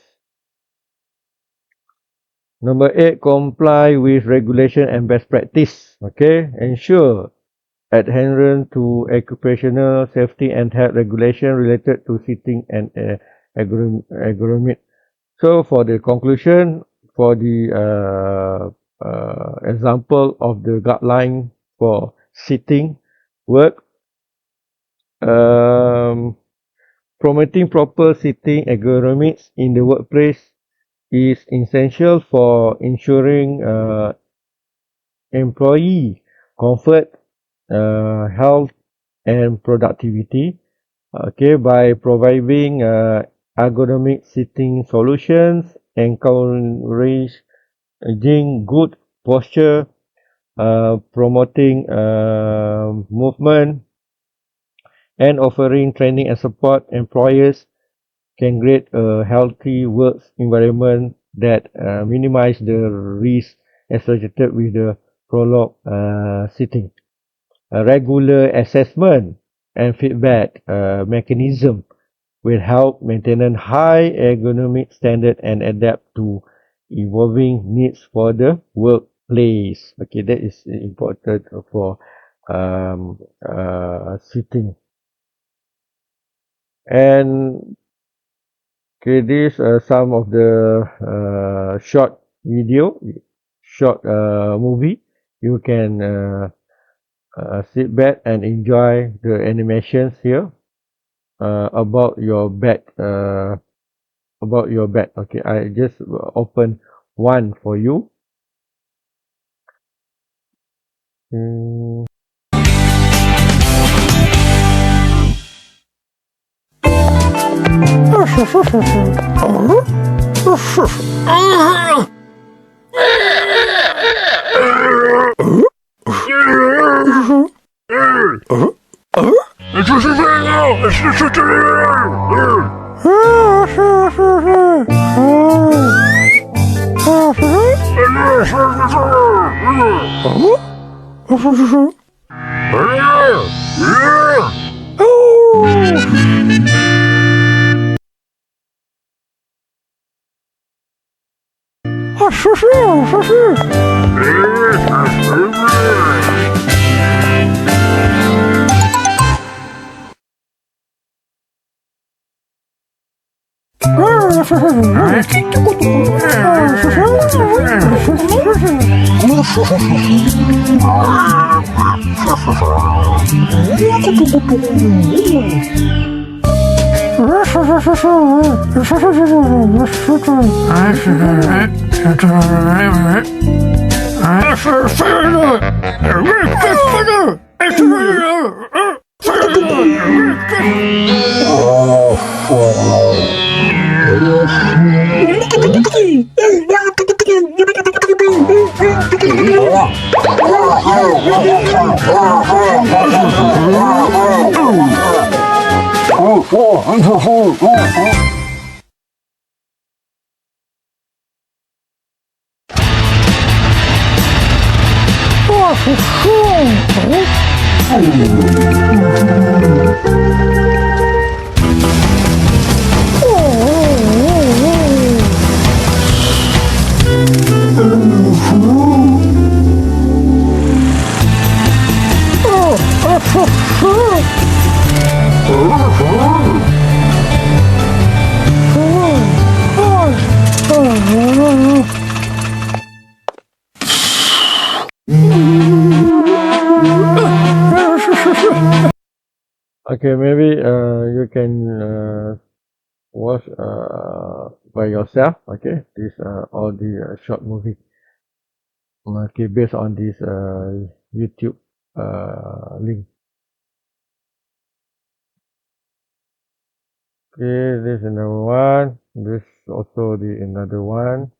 Number 8, comply with regulation and best practice. Okay, ensure adherence to occupational safety and health regulation related to sitting and ergonomics. So for the conclusion, for the example of the guideline for sitting work, um, promoting proper sitting ergonomics in the workplace is essential for ensuring employee comfort, health, and productivity. Okay, by providing ergonomic sitting solutions, encouraging good posture, promoting movement, and offering training and support, employers can create a healthy work environment that minimize the risk associated with the prolonged sitting. A regular assessment and feedback mechanism will help maintain a high ergonomic standard and adapt to evolving needs for the workplace. Okay, that is important for sitting. And okay, these are some of the short video, short movie. You can sit back and enjoy the animations here about your back. About your back. Okay, I just open one for you. Okay, maybe you can watch by yourself. Okay, this all the short movie. Okay, based on this YouTube link. Okay, this is another one. This also the another one,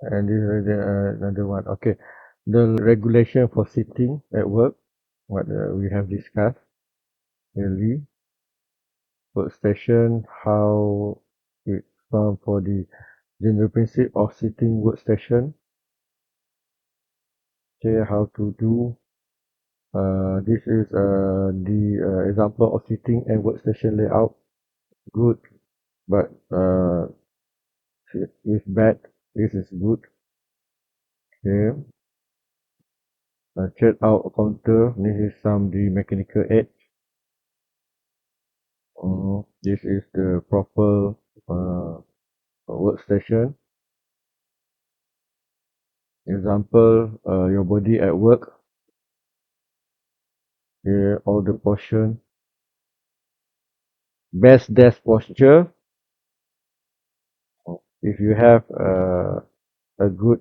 and this is another one. Okay, the regulation for sitting at work. What we have discussed early. Workstation, how it's found for the general principle of sitting workstation. Okay, how to do. This is the example of sitting and workstation layout. Good, but if bad, this is good. Okay, check out counter. This is some the mechanical edge. This is the proper workstation. Example, your body at work. Okay, all the portion. Best desk posture. If you have a good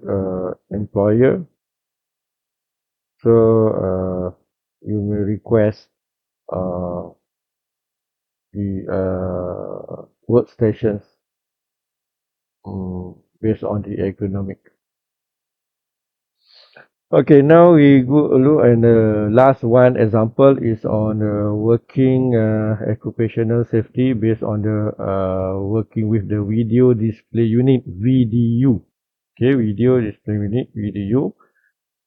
employer, so you may request uh, the workstations based on the ergonomic. Okay, now we go look at the last one example is on working occupational safety based on the working with the video display unit VDU. Okay, video display unit VDU.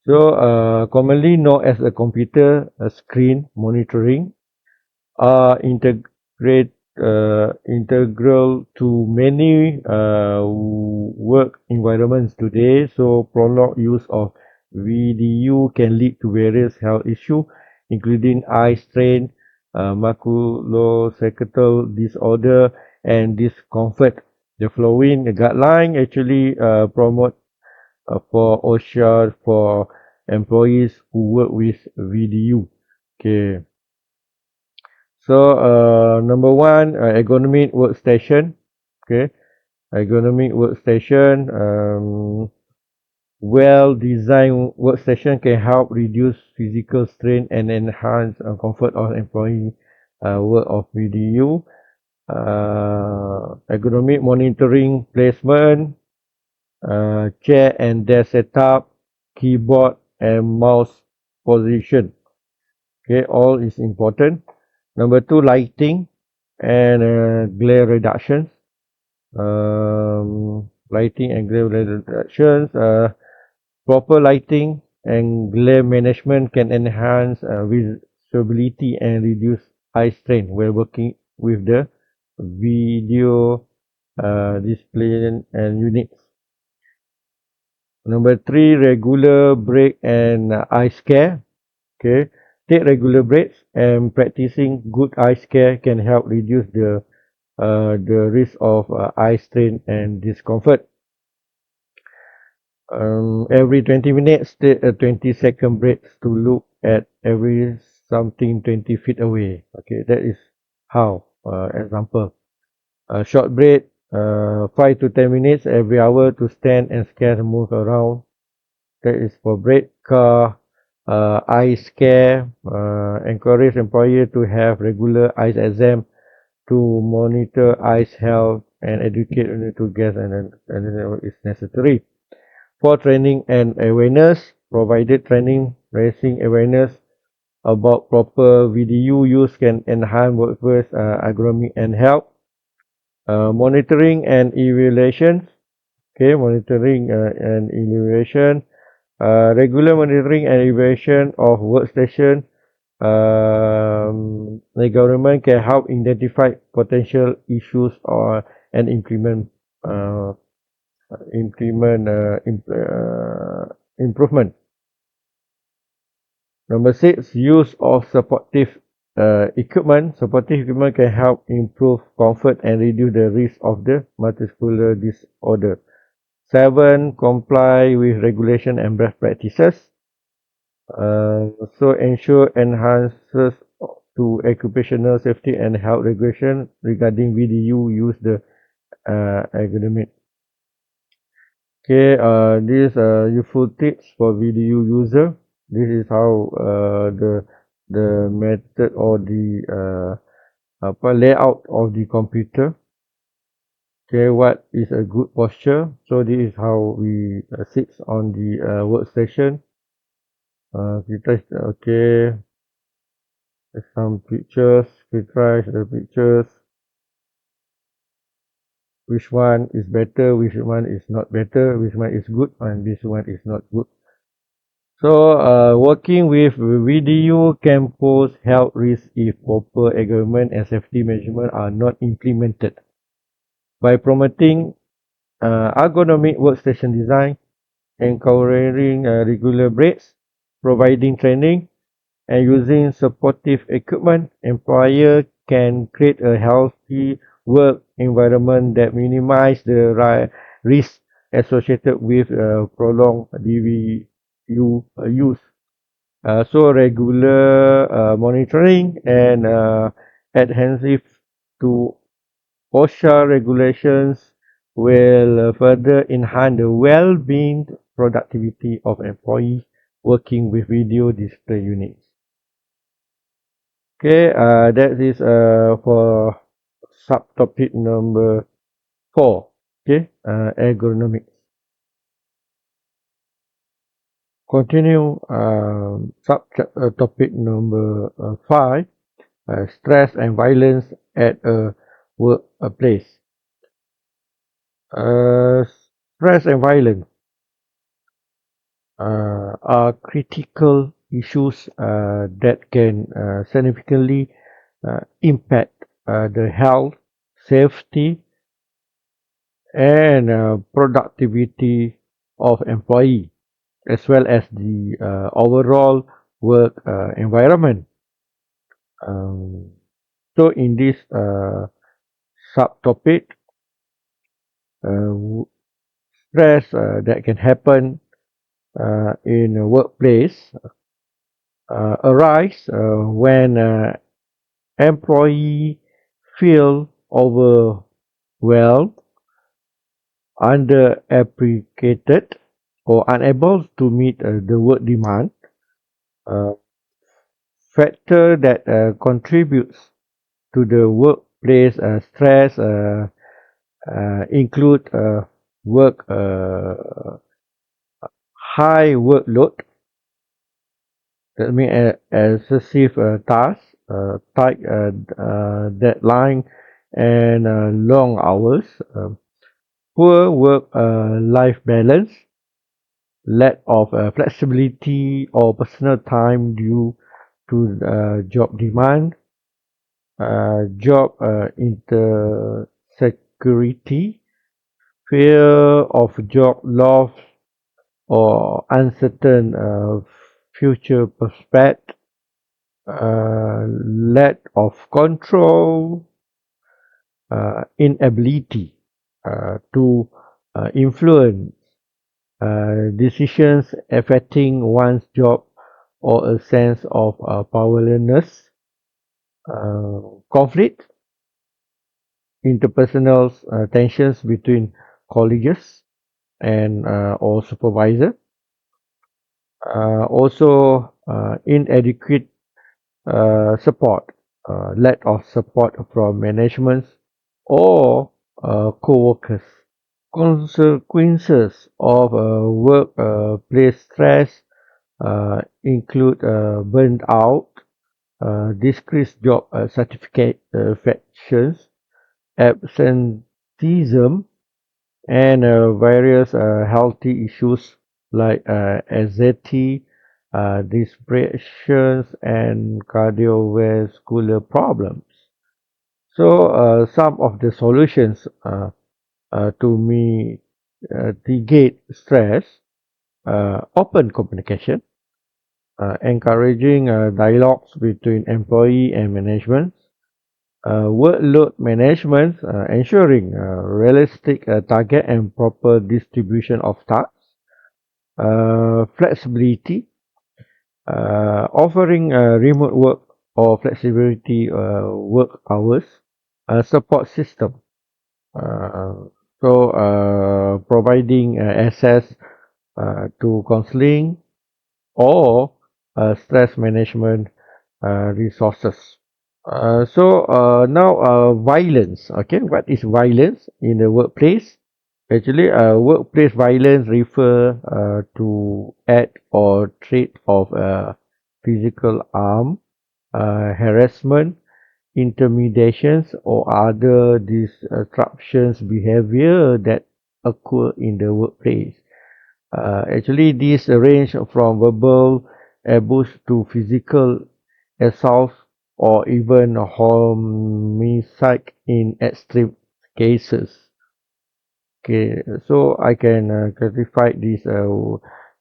So commonly known as a computer screen monitoring are integral to many work environments today. So prolonged use of VDU can lead to various health issues, including eye strain, musculoskeletal disorder, and discomfort. The following guideline actually promote for OSHA for employees who work with VDU. Okay. So number one, ergonomic workstation. Okay, ergonomic workstation. Well-designed workstation can help reduce physical strain and enhance comfort of employee work of VDU. Ergonomic monitoring placement, chair and desk setup, keyboard and mouse position. Okay, all is important. Number two, lighting and glare reductions. Lighting and glare reductions. Proper lighting and glare management can enhance visibility and reduce eye strain while working with the video display and units. Number three, regular break and eye care. Okay, take regular breaks and practicing good eye care can help reduce the risk of eye strain and discomfort. Every 20 minutes, take a 20-second break to look at every something 20 feet away. Okay, that is how. Example, a short break, 5 to 10 minutes every hour to stand and scan and move around. That is for break. Car, eye care, encourage employer to have regular eye exam to monitor eyes health and educate to guests and is necessary. For training and awareness, provided training raising awareness about proper VDU use can enhance workforce ergonomic and health. Monitoring and evaluation. Okay, monitoring and evaluation. Regular monitoring and evaluation of workstation. The government can help identify potential issues or and uh, improvement. Number six, use of supportive equipment. Supportive equipment can help improve comfort and reduce the risk of the muscular disorder. Seven, comply with regulation and best practices. So ensure enhances to occupational safety and health regulation regarding VDU use the ergonomic. Okay, these are useful tips for VDU user. This is how the method or the layout of the computer. Okay, what is a good posture? So this is how we sit on the workstation. Okay, some pictures. We try the pictures. Which one is better? Which one is not better? Which one is good? And this one is not good. So, working with VDU can pose health risks if proper environment and safety measurements are not implemented. By promoting ergonomic workstation design, encouraging regular breaks, providing training, and using supportive equipment, employer can create a healthy work environment that minimize the risk associated with prolonged DVU use. So regular monitoring and adherence to OSHA regulations will further enhance the well-being productivity of employees working with video display units. Okay, that is for subtopic number 4. Okay, ergonomics. Continue subtopic number 5. Stress and violence at a workplace. Stress and violence are critical issues that can significantly impact the health, safety, and productivity of employee as well as the overall work environment. Um, so in this subtopic, uh, stress that can happen in a workplace arise when employee feel overwhelmed, underappreciated, or unable to meet the work demand. Uh, Factor that contributes to the workplace stress include work high workload, that means excessive tasks, tight deadline, and long hours, poor work-life balance, lack of flexibility or personal time due to job demand, job insecurity, fear of job loss or uncertain future prospect, lack of control, inability to influence decisions affecting one's job or a sense of powerlessness, conflict, interpersonal tensions between colleagues and or supervisor, also inadequate support, lack of support from management or co-workers. Consequences of workplace stress include burnt out, decreased job satisfactions, absenteeism, and various healthy issues like anxiety, depressions, and cardiovascular problems. So, some of the solutions to mitigate stress: open communication, encouraging dialogues between employee and management, workload management, ensuring realistic target and proper distribution of tasks, flexibility, offering remote work or flexibility work hours, support system. Uh, Providing access to counseling or stress management resources. Now violence. Okay, what is violence in the workplace? Actually, workplace violence refer to act or trait of physical harm, harassment, intimidations, or other disruptions behavior that occur in the workplace. Actually, these range from verbal abuse to physical assault or even homicide in extreme cases. Okay, so I can classify this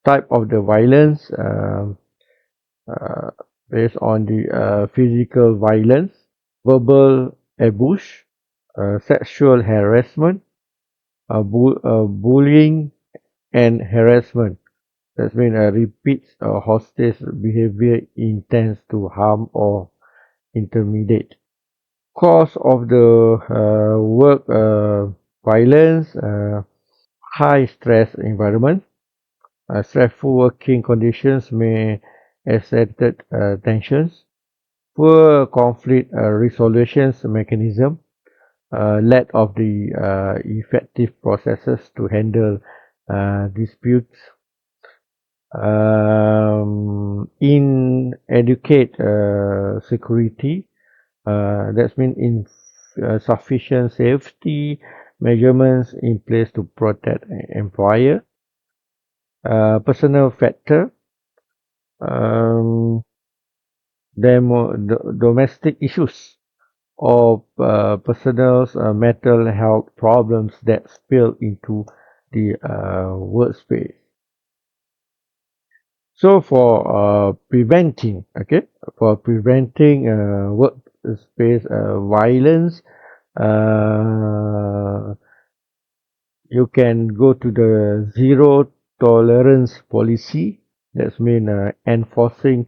type of the violence uh, based on the physical violence, verbal abuse, sexual harassment, bullying, and harassment. That means repeats hostile behavior intends to harm or intimidate. Cause of the work violence, high stress environment, stressful working conditions may exacerbate tensions, poor conflict resolutions mechanism, lack of the effective processes to handle disputes, inadequate security, that means insufficient safety measurements in place to protect employer, personal factor, um, domestic issues or personal mental health problems that spill into the workspace. So for preventing workspace violence, uh, you can go to the zero tolerance policy. That's mean enforcing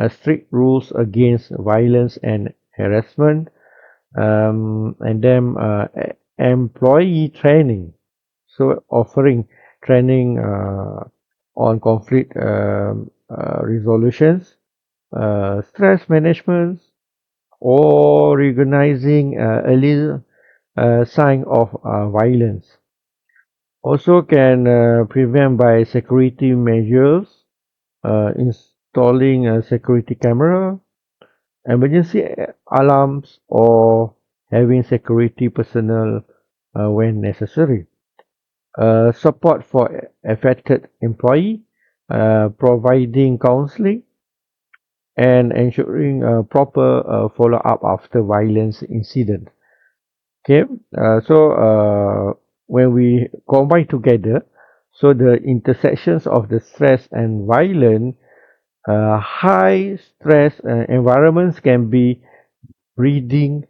strict rules against violence and harassment, and then employee training. So offering training on conflict resolutions, stress management, or recognizing early sign of violence. Also can prevent by security measures, installing a security camera, emergency alarms, or having security personnel when necessary. Support for affected employee, providing counseling, and ensuring proper follow-up after violence incident. Okay, when we combine together, so the intersections of the stress and violence, high stress environments can be breeding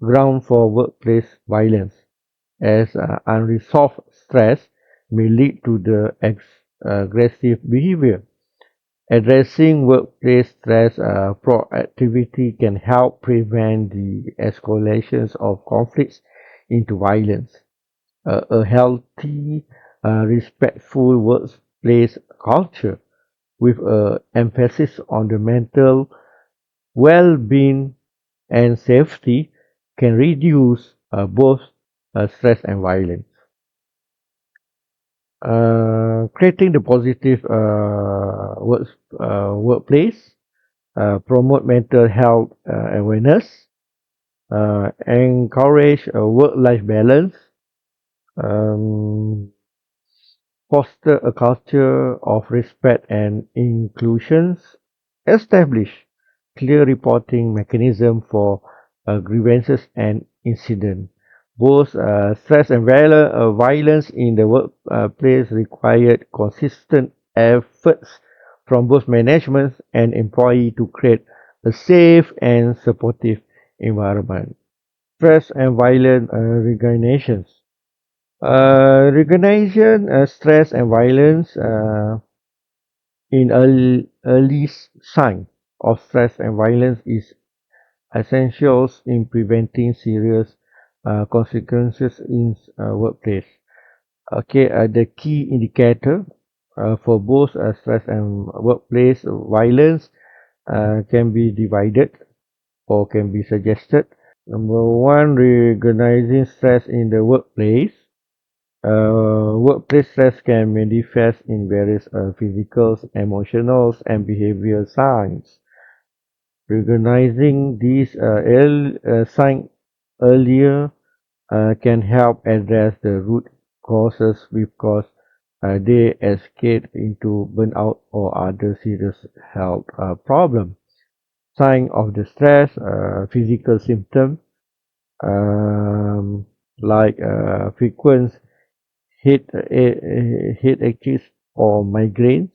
ground for workplace violence, as unresolved stress may lead to the aggressive behavior. Addressing workplace stress proactivity can help prevent the escalations of conflicts into violence. A healthy, respectful workplace culture with emphasis on the mental well-being and safety can reduce both stress and violence. Creating the positive workplace, promote mental health awareness, encourage work-life balance, um, foster a culture of respect and inclusions, establish clear reporting mechanism for grievances and incidents. Both stress and violence in the workplace required consistent efforts from both management and employee to create a safe and supportive environment. Stress and violent recognitions. Recognition, stress and violence in early sign of stress and violence is essential in preventing serious consequences in workplace. Okay, the key indicator for both stress and workplace violence can be divided or can be suggested. Number one, recognizing stress in the workplace. Workplace stress can manifest in various physical, emotional, and behavioral signs. Recognizing these signs earlier can help address the root causes because they escape into burnout or other serious health problems. Sign of the stress, physical symptom, um, like frequent headaches or migraines,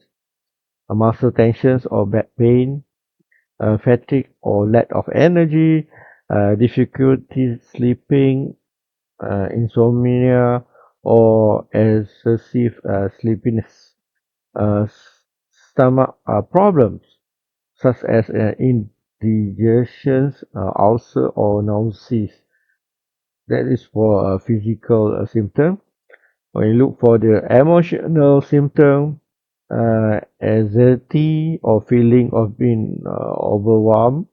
muscle tensions or back pain, fatigue or lack of energy, difficulty sleeping, insomnia, or excessive sleepiness, stomach problems such as indigestion, ulcer, or nausea. That is for a physical symptom. When you look for the emotional symptom, anxiety or feeling of being overwhelmed,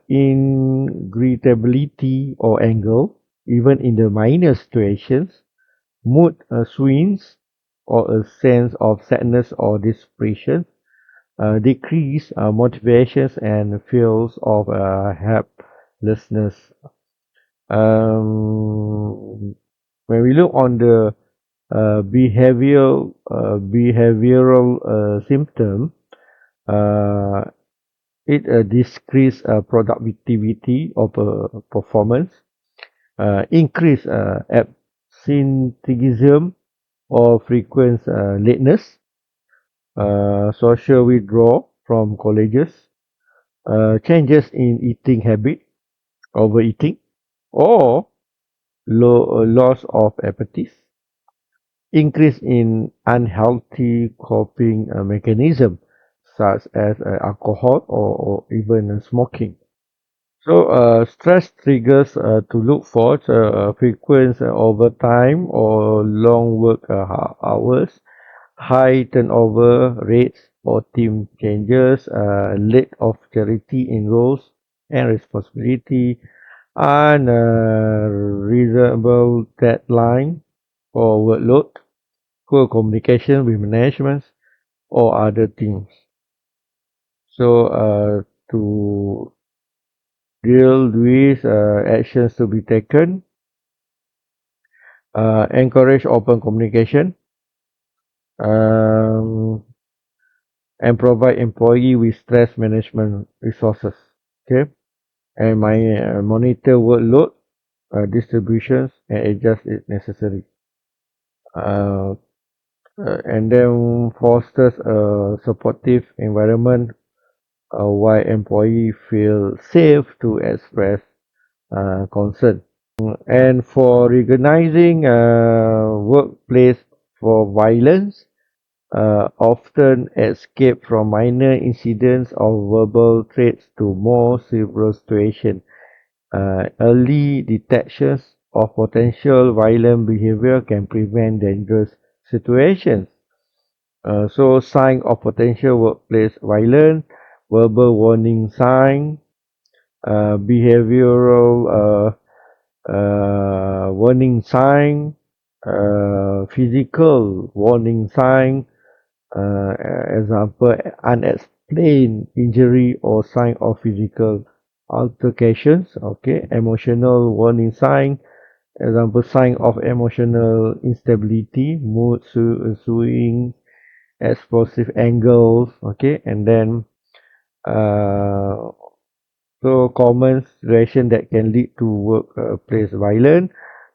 irritability or anger, even in the minor situations, mood swings, or a sense of sadness or depression, decrease motivations and feels of helplessness. When we look on the behavioral symptom, uh, it decrease productivity of performance, increase absenteeism or frequent lateness, social withdrawal from colleges, changes in eating habit, overeating, or loss of appetite, increase in unhealthy coping mechanism such as alcohol or even smoking. So, stress triggers to look for frequent overtime or long work hours, high turnover rates or team changes, lack of clarity in roles and responsibility, unreasonable deadline or workload, poor communication with management or other teams. So to deal with actions to be taken, encourage open communication, um, and provide employee with stress management resources. Okay, and monitor workload distributions and adjust if necessary. Uh, and then fosters a supportive environment while employee feel safe to express concern. And for recognizing workplace for violence, often escape from minor incidents of verbal threats to more severe situations. Early detections of potential violent behavior can prevent dangerous situations. So, sign of potential workplace violence, verbal warning sign, behavioral warning sign, physical warning sign, uh, example, unexplained injury or sign of physical altercations. Okay, emotional warning sign, example, sign of emotional instability, mood swing, explosive angles. Okay, and then uh, so common situation that can lead to workplace violence,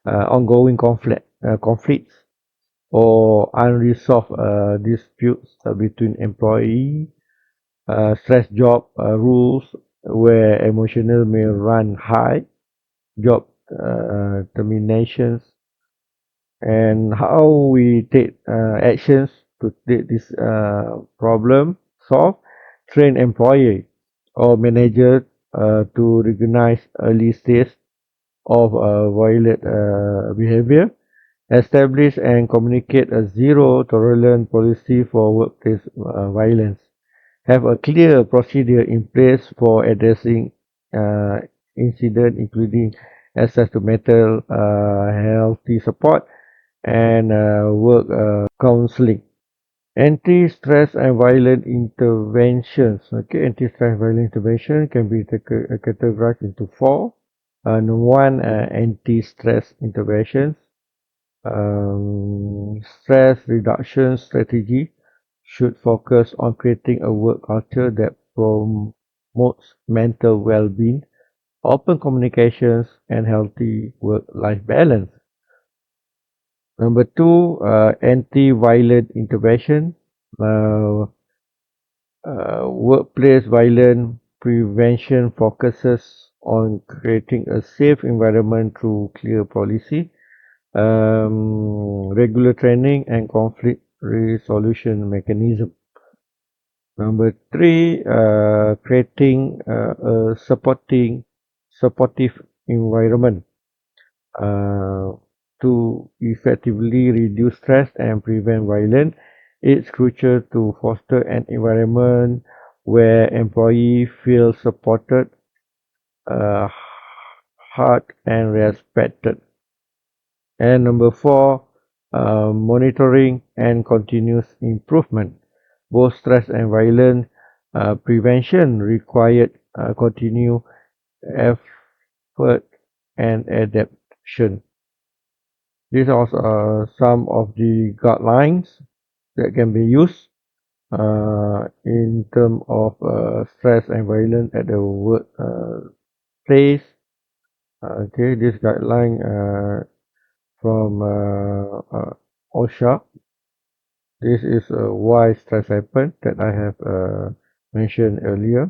ongoing conflicts or unresolved disputes between employee, stress job rules where emotional may run high, job terminations, and how we take actions to take this problem solve, train employee or manager to recognize early stage of violent behavior, establish and communicate a zero tolerance policy for workplace violence, have a clear procedure in place for addressing uh, incident, including access to mental healthy support and work counseling. Anti-stress and violent interventions. Okay, anti-stress and violent intervention can be categorized into four. And one, anti-stress interventions. Stress reduction strategy should focus on creating a work culture that promotes mental well-being, open communications, and healthy work-life balance. Number two, anti-violent intervention. Uh, Workplace violence prevention focuses on creating a safe environment through clear policy, regular training, and conflict resolution mechanism. Number three, creating a supportive environment uh, to effectively reduce stress and prevent violence. It's crucial to foster an environment where employees feel supported, uh, heard, and respected. And number four, monitoring and continuous improvement. Both stress and violence prevention required continued effort and adaptation. These are some of the guidelines that can be used in terms of stress and violence at the workplace. Okay, this guideline from OSHA. This is why stress happens that I have mentioned earlier.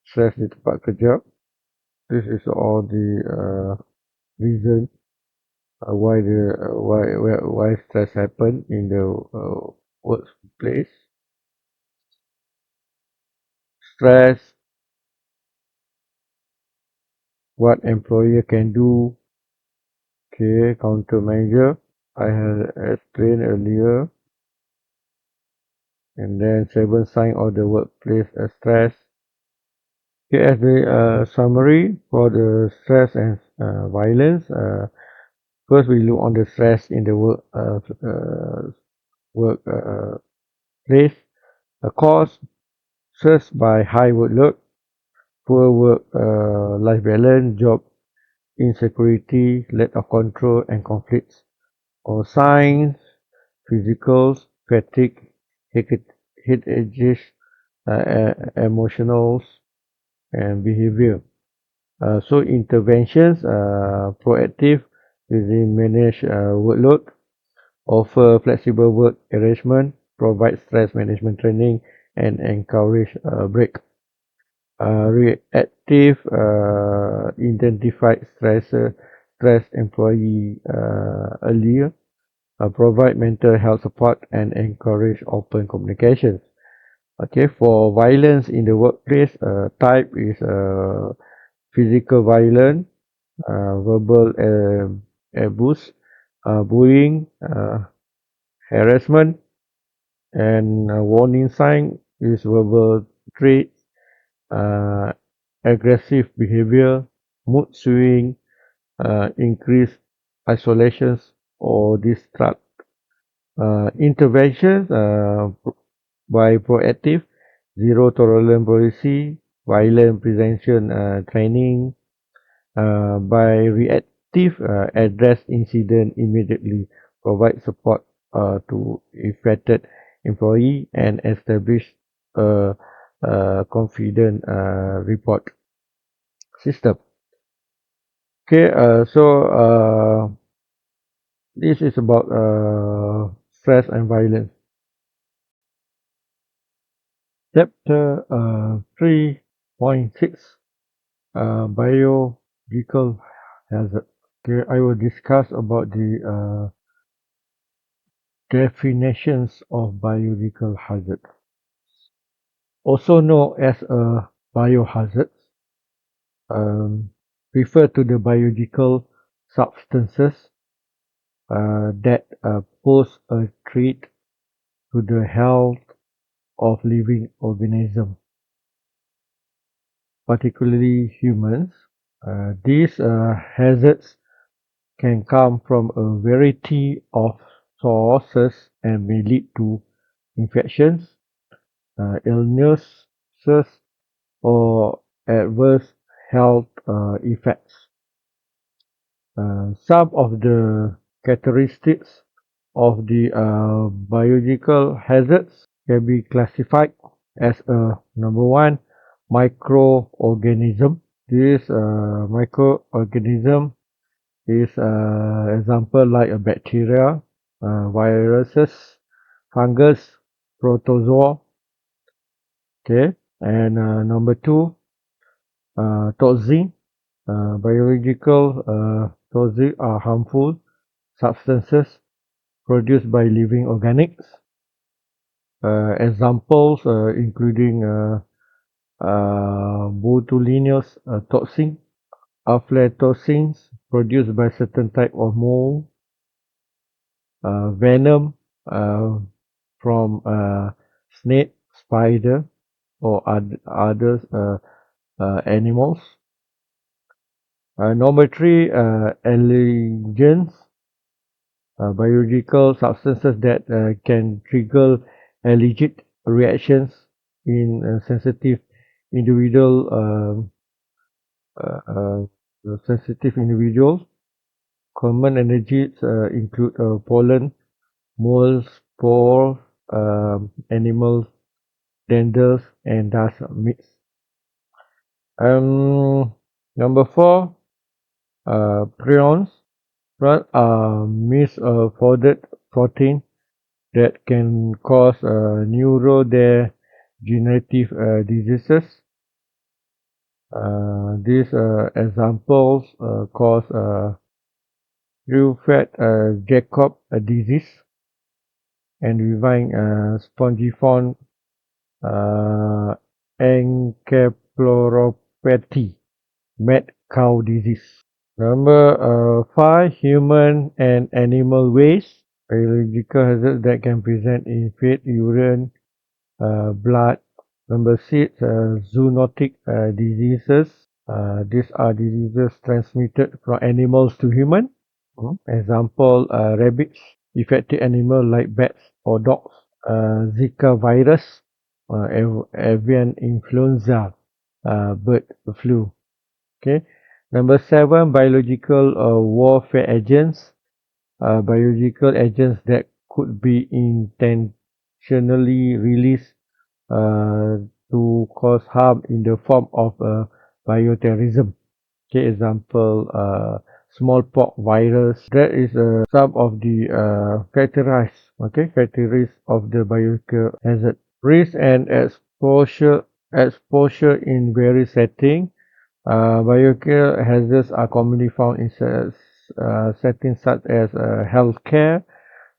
Stress di tempat kerja. This is all the reason why stress happen in the workplace. Stress, what employer can do. Okay, countermeasure. I had explained earlier. And then seven sign of the workplace stress. Okay, as the summary for the stress and violence. First, we look on the stress in the work place. A cause, causes by high workload, poor work-life balance, job insecurity, lack of control, and conflicts. Or signs, physicals, fatigue, headaches, emotionals, and behavior. So interventions, proactive, using manage workload, offer flexible work arrangement, provide stress management training, and encourage break. Reactive, identify stress employee earlier, provide mental health support, and encourage open communications. Okay, for violence in the workplace, type is physical violence, verbal abuse, bullying, harassment, and warning sign is verbal threat, uh, aggressive behavior, mood swing, increased isolations or distrust. Interventions by proactive, zero tolerance policy, violent prevention training, by reactive, address incident immediately, provide support to affected employee, and establish a confident report system. Okay, this is about stress and violence. Chapter 3.6, biological hazard. Okay, I will discuss about the definitions of biological hazard. Also known as a biohazard, refer to the biological substances that pose a threat to the health of living organisms, particularly humans. These hazards can come from a variety of sources and may lead to infections, illnesses, or adverse health effects. Some of the characteristics of the biological hazards can be classified as number one, microorganism. This microorganism is example like a bacteria, viruses, fungus, protozoa. Okay, and number two, toxin. Biological toxins are harmful substances produced by living organics. Examples including botulinous toxin, aflatoxins produced by certain type of mold, venom from snake, spider, or other animals. Number three, allergens, biological substances that can trigger allergic reactions in sensitive individual sensitive individuals. Common allergens include pollen, mold, spore, animal danders, and dust mix. Number four, prions. Prions are misfolded protein that can cause neurodegenerative diseases. These examples cause Creutzfeldt-Jakob disease and revine spongiform encephalopathy, mad cow disease. Number five, human and animal waste. Biological hazards that can present in feed, urine, blood. Number six, zoonotic diseases. These are diseases transmitted from animals to human. Example, rabbits, affected animal like bats or dogs. Zika virus, avian influenza, bird flu. Okay. Number 7, biological warfare agents. Biological agents that could be intentionally released uh, to cause harm in the form of bioterrorism. Okay, example, smallpox virus. That is some of the characteristics of the biological hazard. Risk and exposure in various settings. Biochemical hazards are commonly found in settings such as healthcare,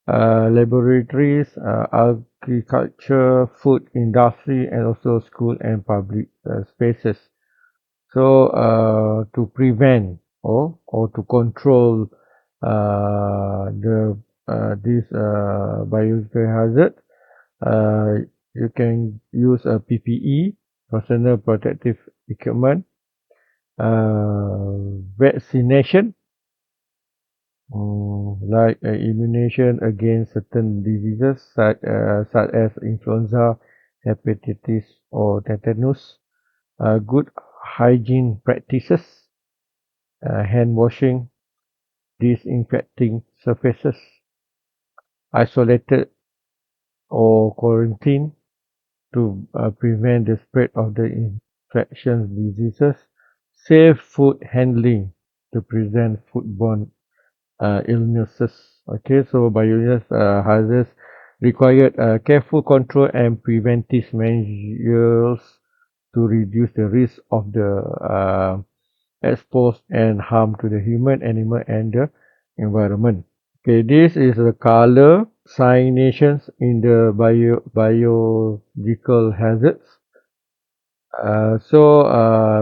laboratories, agriculture, food industry, and also school and public spaces. So, to prevent or to control the this biological hazard, uh, you can use a PPE, personal protective equipment, vaccination, like immunization against certain diseases such as influenza, hepatitis, or tetanus. Good hygiene practices, hand washing, disinfecting surfaces, isolated or quarantine to prevent the spread of the infectious diseases, safe food handling to prevent foodborne illnesses. Okay, so bioillness hazards required careful control and preventive measures to reduce the risk of the exposed and harm to the human, animal, and the environment. Okay, this is the color signations in the biological hazards.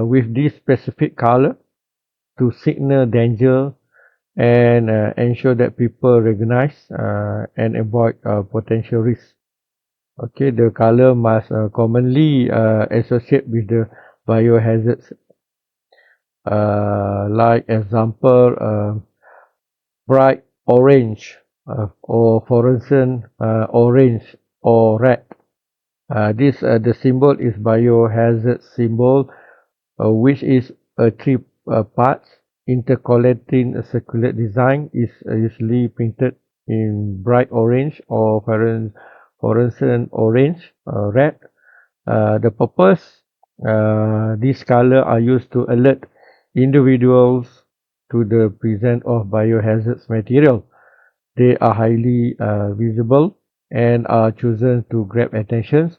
With this specific color to signal danger and ensure that people recognize and avoid potential risks. Okay, the color must commonly associate with the biohazards. Like example, bright orange or fluorescent orange or red. This the symbol is biohazard symbol, which is a three parts intercalating circular design is usually printed in bright orange or fluorescent orange, red. The purpose, these colors are used to alert individuals to the presence of biohazard material. They are highly visible and are chosen to grab attention,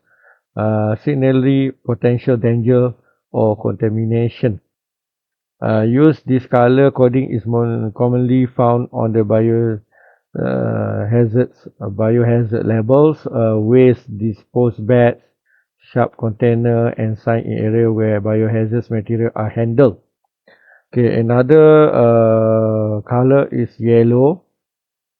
signaling potential danger or contamination. Use this color coding is more commonly found on the biohazard labels, waste disposed bags, sharp container, and sign in area where biohazard material are handled. Okay, another color is yellow.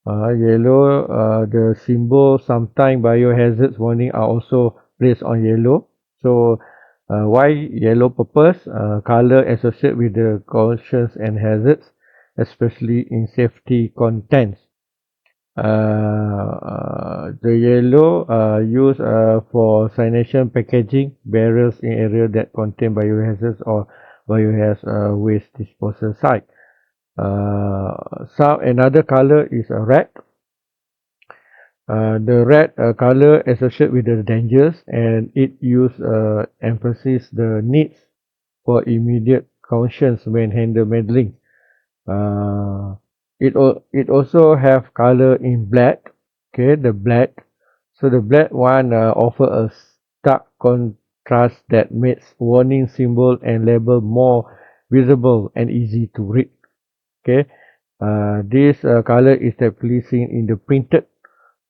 The symbol, sometimes biohazards warning are also placed on yellow. So, why yellow purpose? Color associated with the cautions and hazards, especially in safety contents. The yellow used for signage packaging barriers in areas that contain biohazards or biohazard waste disposal site. Another color is red. The red color associated with the dangers, and it use emphasis the needs for immediate cautions when handling. Uh, it also have color in black. Okay, the black. So the black one offer a stark contrast that makes warning symbol and label more visible and easy to read. Okay, this color is typically seen in the printed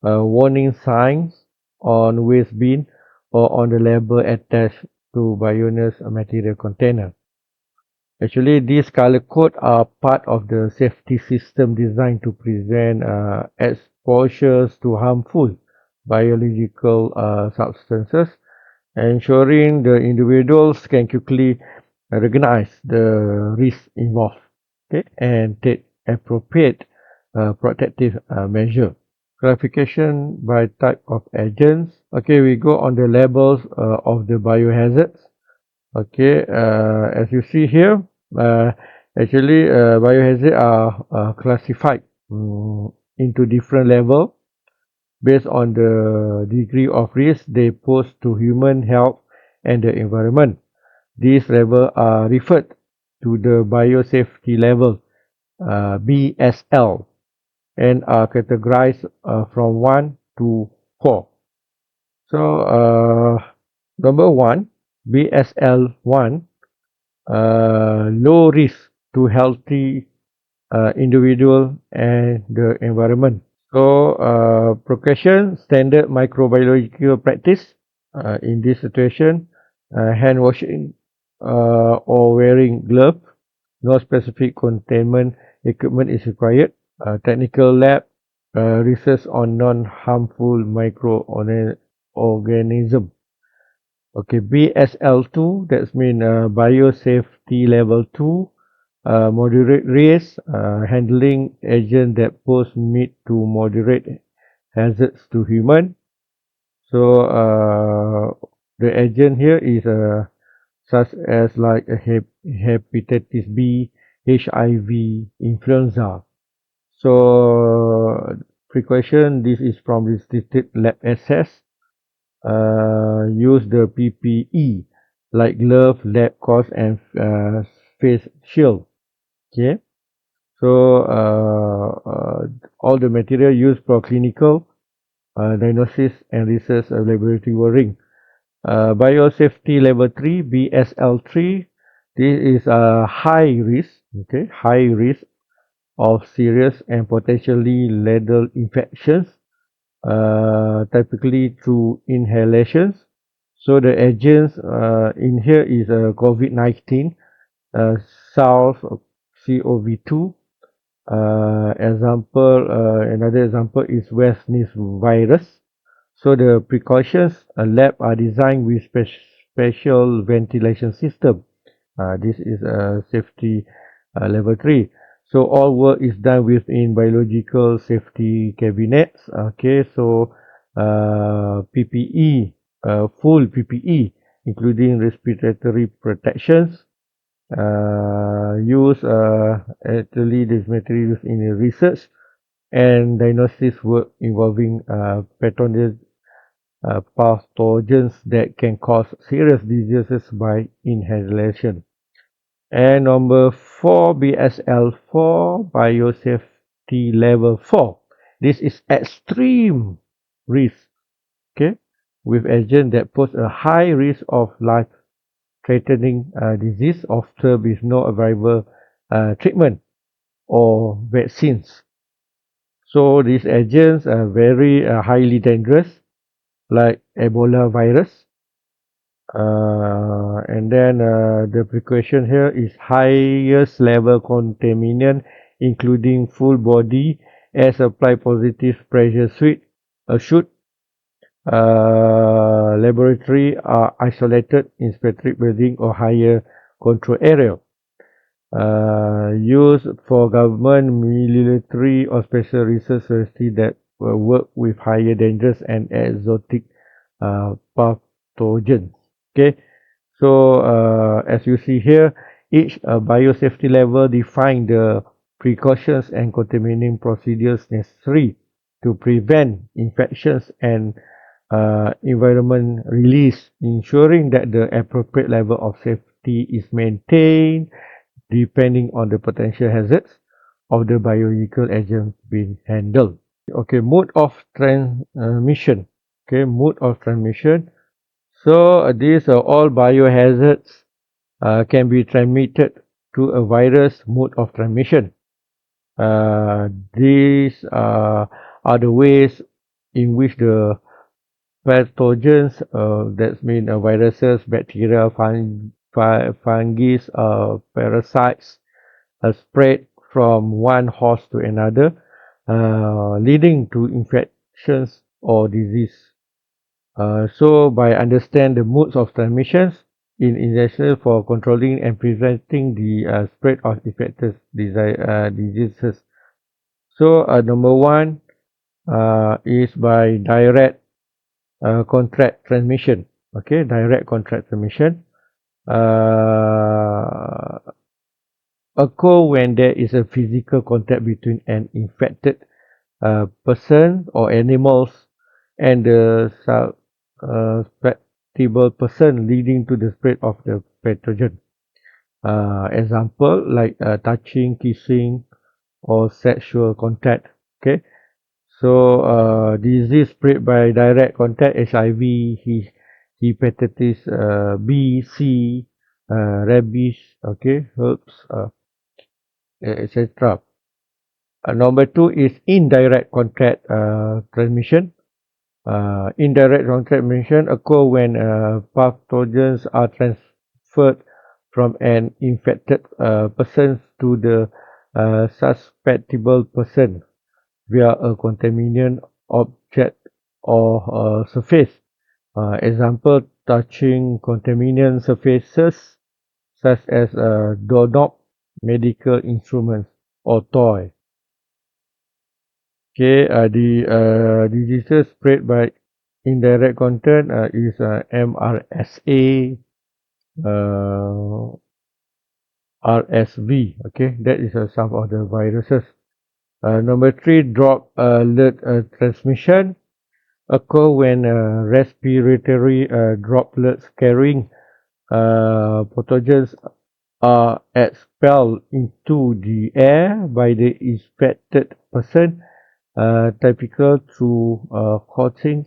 warning signs on waste bin or on the label attached to biohazard material container. Actually, these color code are part of the safety system designed to prevent exposures to harmful biological substances, ensuring the individuals can quickly recognize the risk involved, okay, and take appropriate protective measure. Classification by type of agents. Okay, we go on the labels of the biohazards. Okay, as you see here, actually biohazards are classified into different levels based on the degree of risk they pose to human health and the environment. These levels are referred to the biosafety level, BSL, and are categorized from 1 to 4. So, number 1, BSL1, low risk to healthy individual and the environment. So, precaution, standard microbiological practice. In this situation, hand washing or wearing gloves. No specific containment equipment is required. Technical lab, research on non-harmful microorganism. Okay, BSL2, that's mean biosafety level 2, moderate risk, handling agent that pose mid to moderate hazards to human. So the agent here is such as like a hepatitis B, HIV, influenza. So precaution, this is from restricted lab access. Use the PPE like glove, lab coats, and face shield. Okay. So all the material used for clinical diagnosis and research laboratory working. Biosafety level 3, BSL3. This is a high risk, okay, high risk of serious and potentially lethal infections, typically through inhalations. So the agents in here is COVID-19, uh, SARS-CoV-2. Another example is West Nile virus. So the precautions lab are designed with special ventilation system. This is safety level 3. So all work is done within biological safety cabinets. Okay, so PPE, full PPE, including respiratory protections. Use actually this material used in research and diagnosis work involving pathogens that can cause serious diseases by inhalation. And number 4, BSL4, biosafety level 4. This is extreme risk, okay, with agent that pose a high risk of life-threatening disease, often with no available treatment or vaccines. So these agents are very highly dangerous, like Ebola virus. And then the precaution here is highest level contaminant, including full body air supply positive pressure suite, chute. Laboratory are isolated in specific building or higher control area. Used for government, military, or special research facility that work with higher dangerous and exotic pathogens. Okay, so as you see here, each biosafety level define the precautions and contaminating procedures necessary to prevent infections and environment release, ensuring that the appropriate level of safety is maintained depending on the potential hazards of the biological agent being handled. Okay, mode of transmission. Okay, mode of transmission. So these are all biohazards can be transmitted through a virus mode of transmission. These are the ways in which the pathogens, that means viruses, bacteria, fungi, parasites, spread from one host to another, leading to infections or disease. So by understand the modes of transmissions in essential for controlling and preventing the spread of infectious diseases. So number 1, is by direct contract transmission. Okay, direct contract transmission occur when there is a physical contact between an infected person or animals and the susceptible person, leading to the spread of the pathogen. Example like touching, kissing, or sexual contact. Okay, so disease spread by direct contact: HIV, hepatitis B, C, rabies, okay, herpes, etc. Number two is indirect contact transmission. Indirect contact transmission occur when pathogens are transferred from an infected person to the susceptible person via a contaminant object or surface. Example, touching contaminant surfaces such as doorknob, medical instruments, or toy. Okay, the diseases spread by indirect contact is MRSA, uh, RSV. Okay, that is some of the viruses. Number three, drop alert transmission occur when respiratory droplets carrying pathogens are expelled into the air by the infected person, typical through coughing,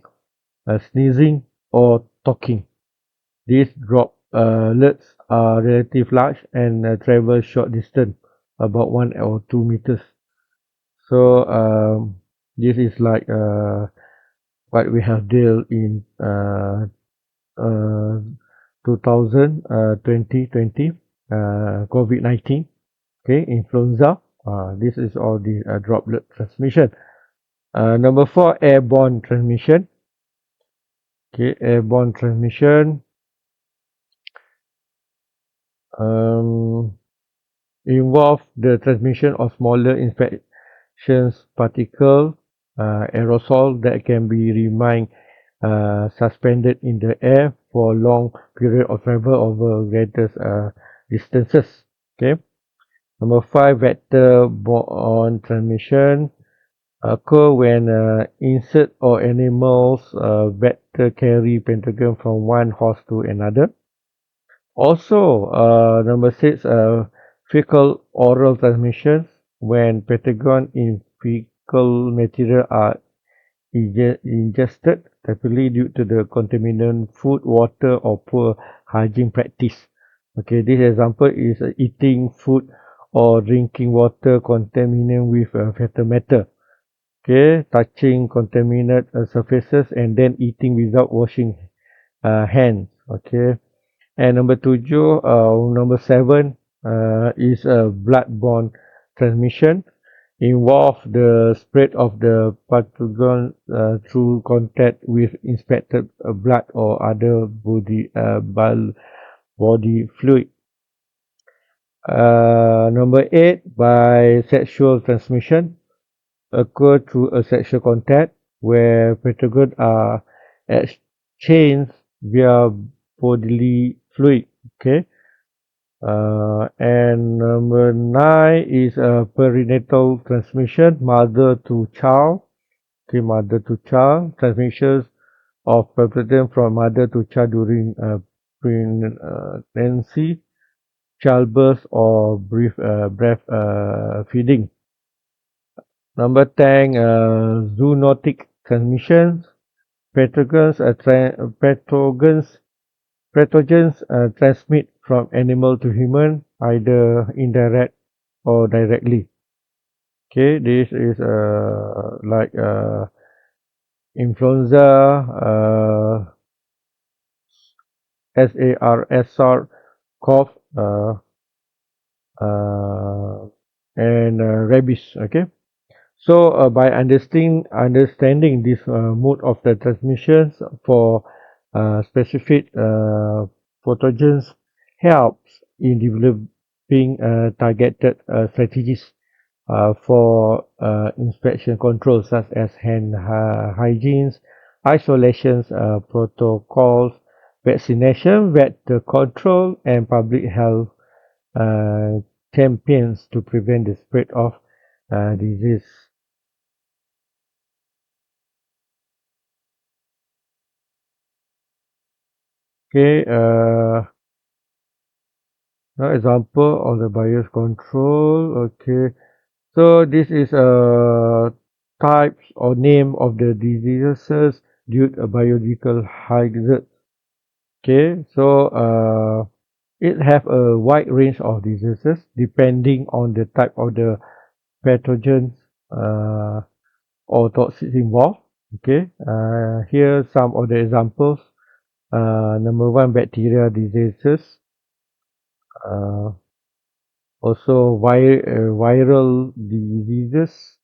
sneezing, or talking. These droplets are relatively large and travel short distance, about 1 or 2 meters. So this is like what we have dealt in 2020, COVID-19, okay, influenza. This is all the droplet transmission. Number four, airborne transmission. Okay, airborne transmission involve the transmission of smaller infectious particle aerosol that can be remain suspended in the air for long period of travel over greater distances. Okay. Number five, vector-borne transmission occur when insect or animals vector carry pathogen from one host to another. Also, number six, fecal oral transmissions when pathogen in fecal material are ingested, typically due to the contaminant food, water, or poor hygiene practice. Okay, this example is eating food or drinking water contaminated with fecal matter. Okay, touching contaminated surfaces and then eating without washing hands. Okay, and number seven is blood-borne transmission. Involve the spread of the pathogen through contact with infected blood or other body fluid. Number eight, by sexual transmission, occur through a sexual contact where pathogens are exchanged via bodily fluid. Okay. And number nine is perinatal transmission, mother to child. Okay, mother to child transmissions of pathogen from mother to child during pregnancy, childbirth, or breast feeding. Number 10, zoonotic transmissions. Pathogens, transmit from animal to human, either indirect or directly. Okay, this is like influenza, SARS, cough, uh, and rabies. Okay, so by understanding this mode of the transmissions for specific pathogens helps in developing targeted strategies for inspection controls such as hand hygienes, isolations protocols, vaccination, vector control, and public health uh, campaigns to prevent the spread of disease. Okay, now example of the bias control. Okay, so this is a types or name of the diseases due to biological hazard. Okay, so it have a wide range of diseases depending on the type of the pathogens uh, or toxics involved. Okay, here some of the examples. Number one, bacteria diseases. Uh, Also viral diseases,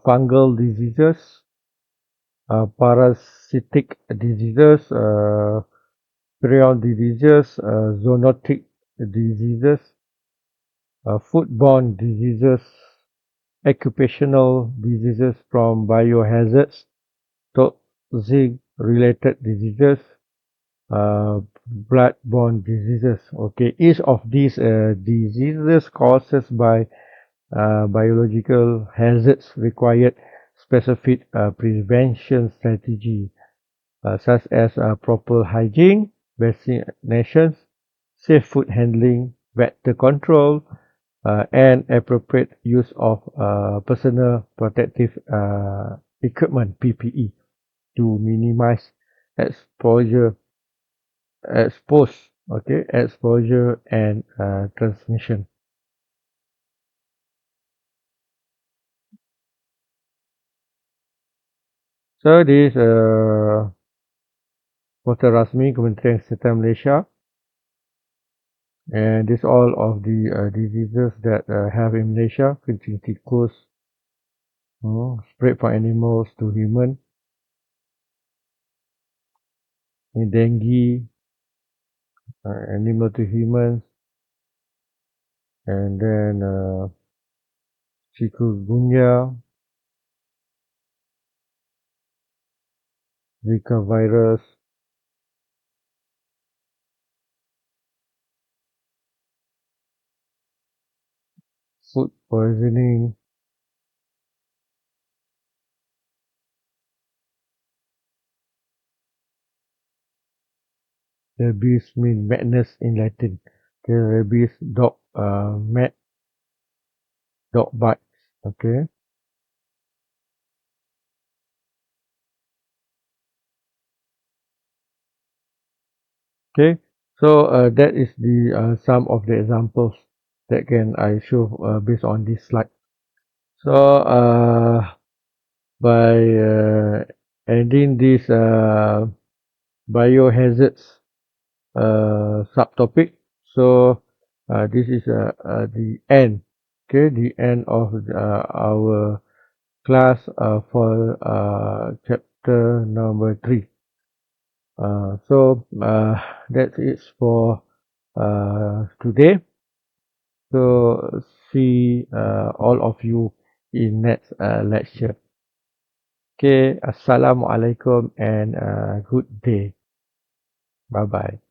fungal diseases, parasitic diseases, prion diseases, zoonotic diseases, foodborne diseases, occupational diseases from biohazards, toxic related diseases, bloodborne diseases. Okay, each of these diseases causes by biological hazards required specific prevention strategy such as proper hygiene, vaccinations, safe food handling, vector control, and appropriate use of personal protective equipment (PPE) to minimize exposure, exposure and transmission. So this Kota Rasmi Kementerian Kesihatan Malaysia, and this all of the diseases that have in Malaysia, kencing tikus, spread from animals to human, in dengue, animal to humans, and then chikungunya, Zika virus, food poisoning, rabies mean madness in Latin. Okay, rabies, mad, dog bites. Okay. Okay, so that is the some of the examples that can I show based on this slide. So by adding this biohazards subtopic, so this is the end. Okay, the end of our class for chapter number 3. That's it for today. So see all of you in next lecture. Okay, Assalamualaikum and good day. Bye bye.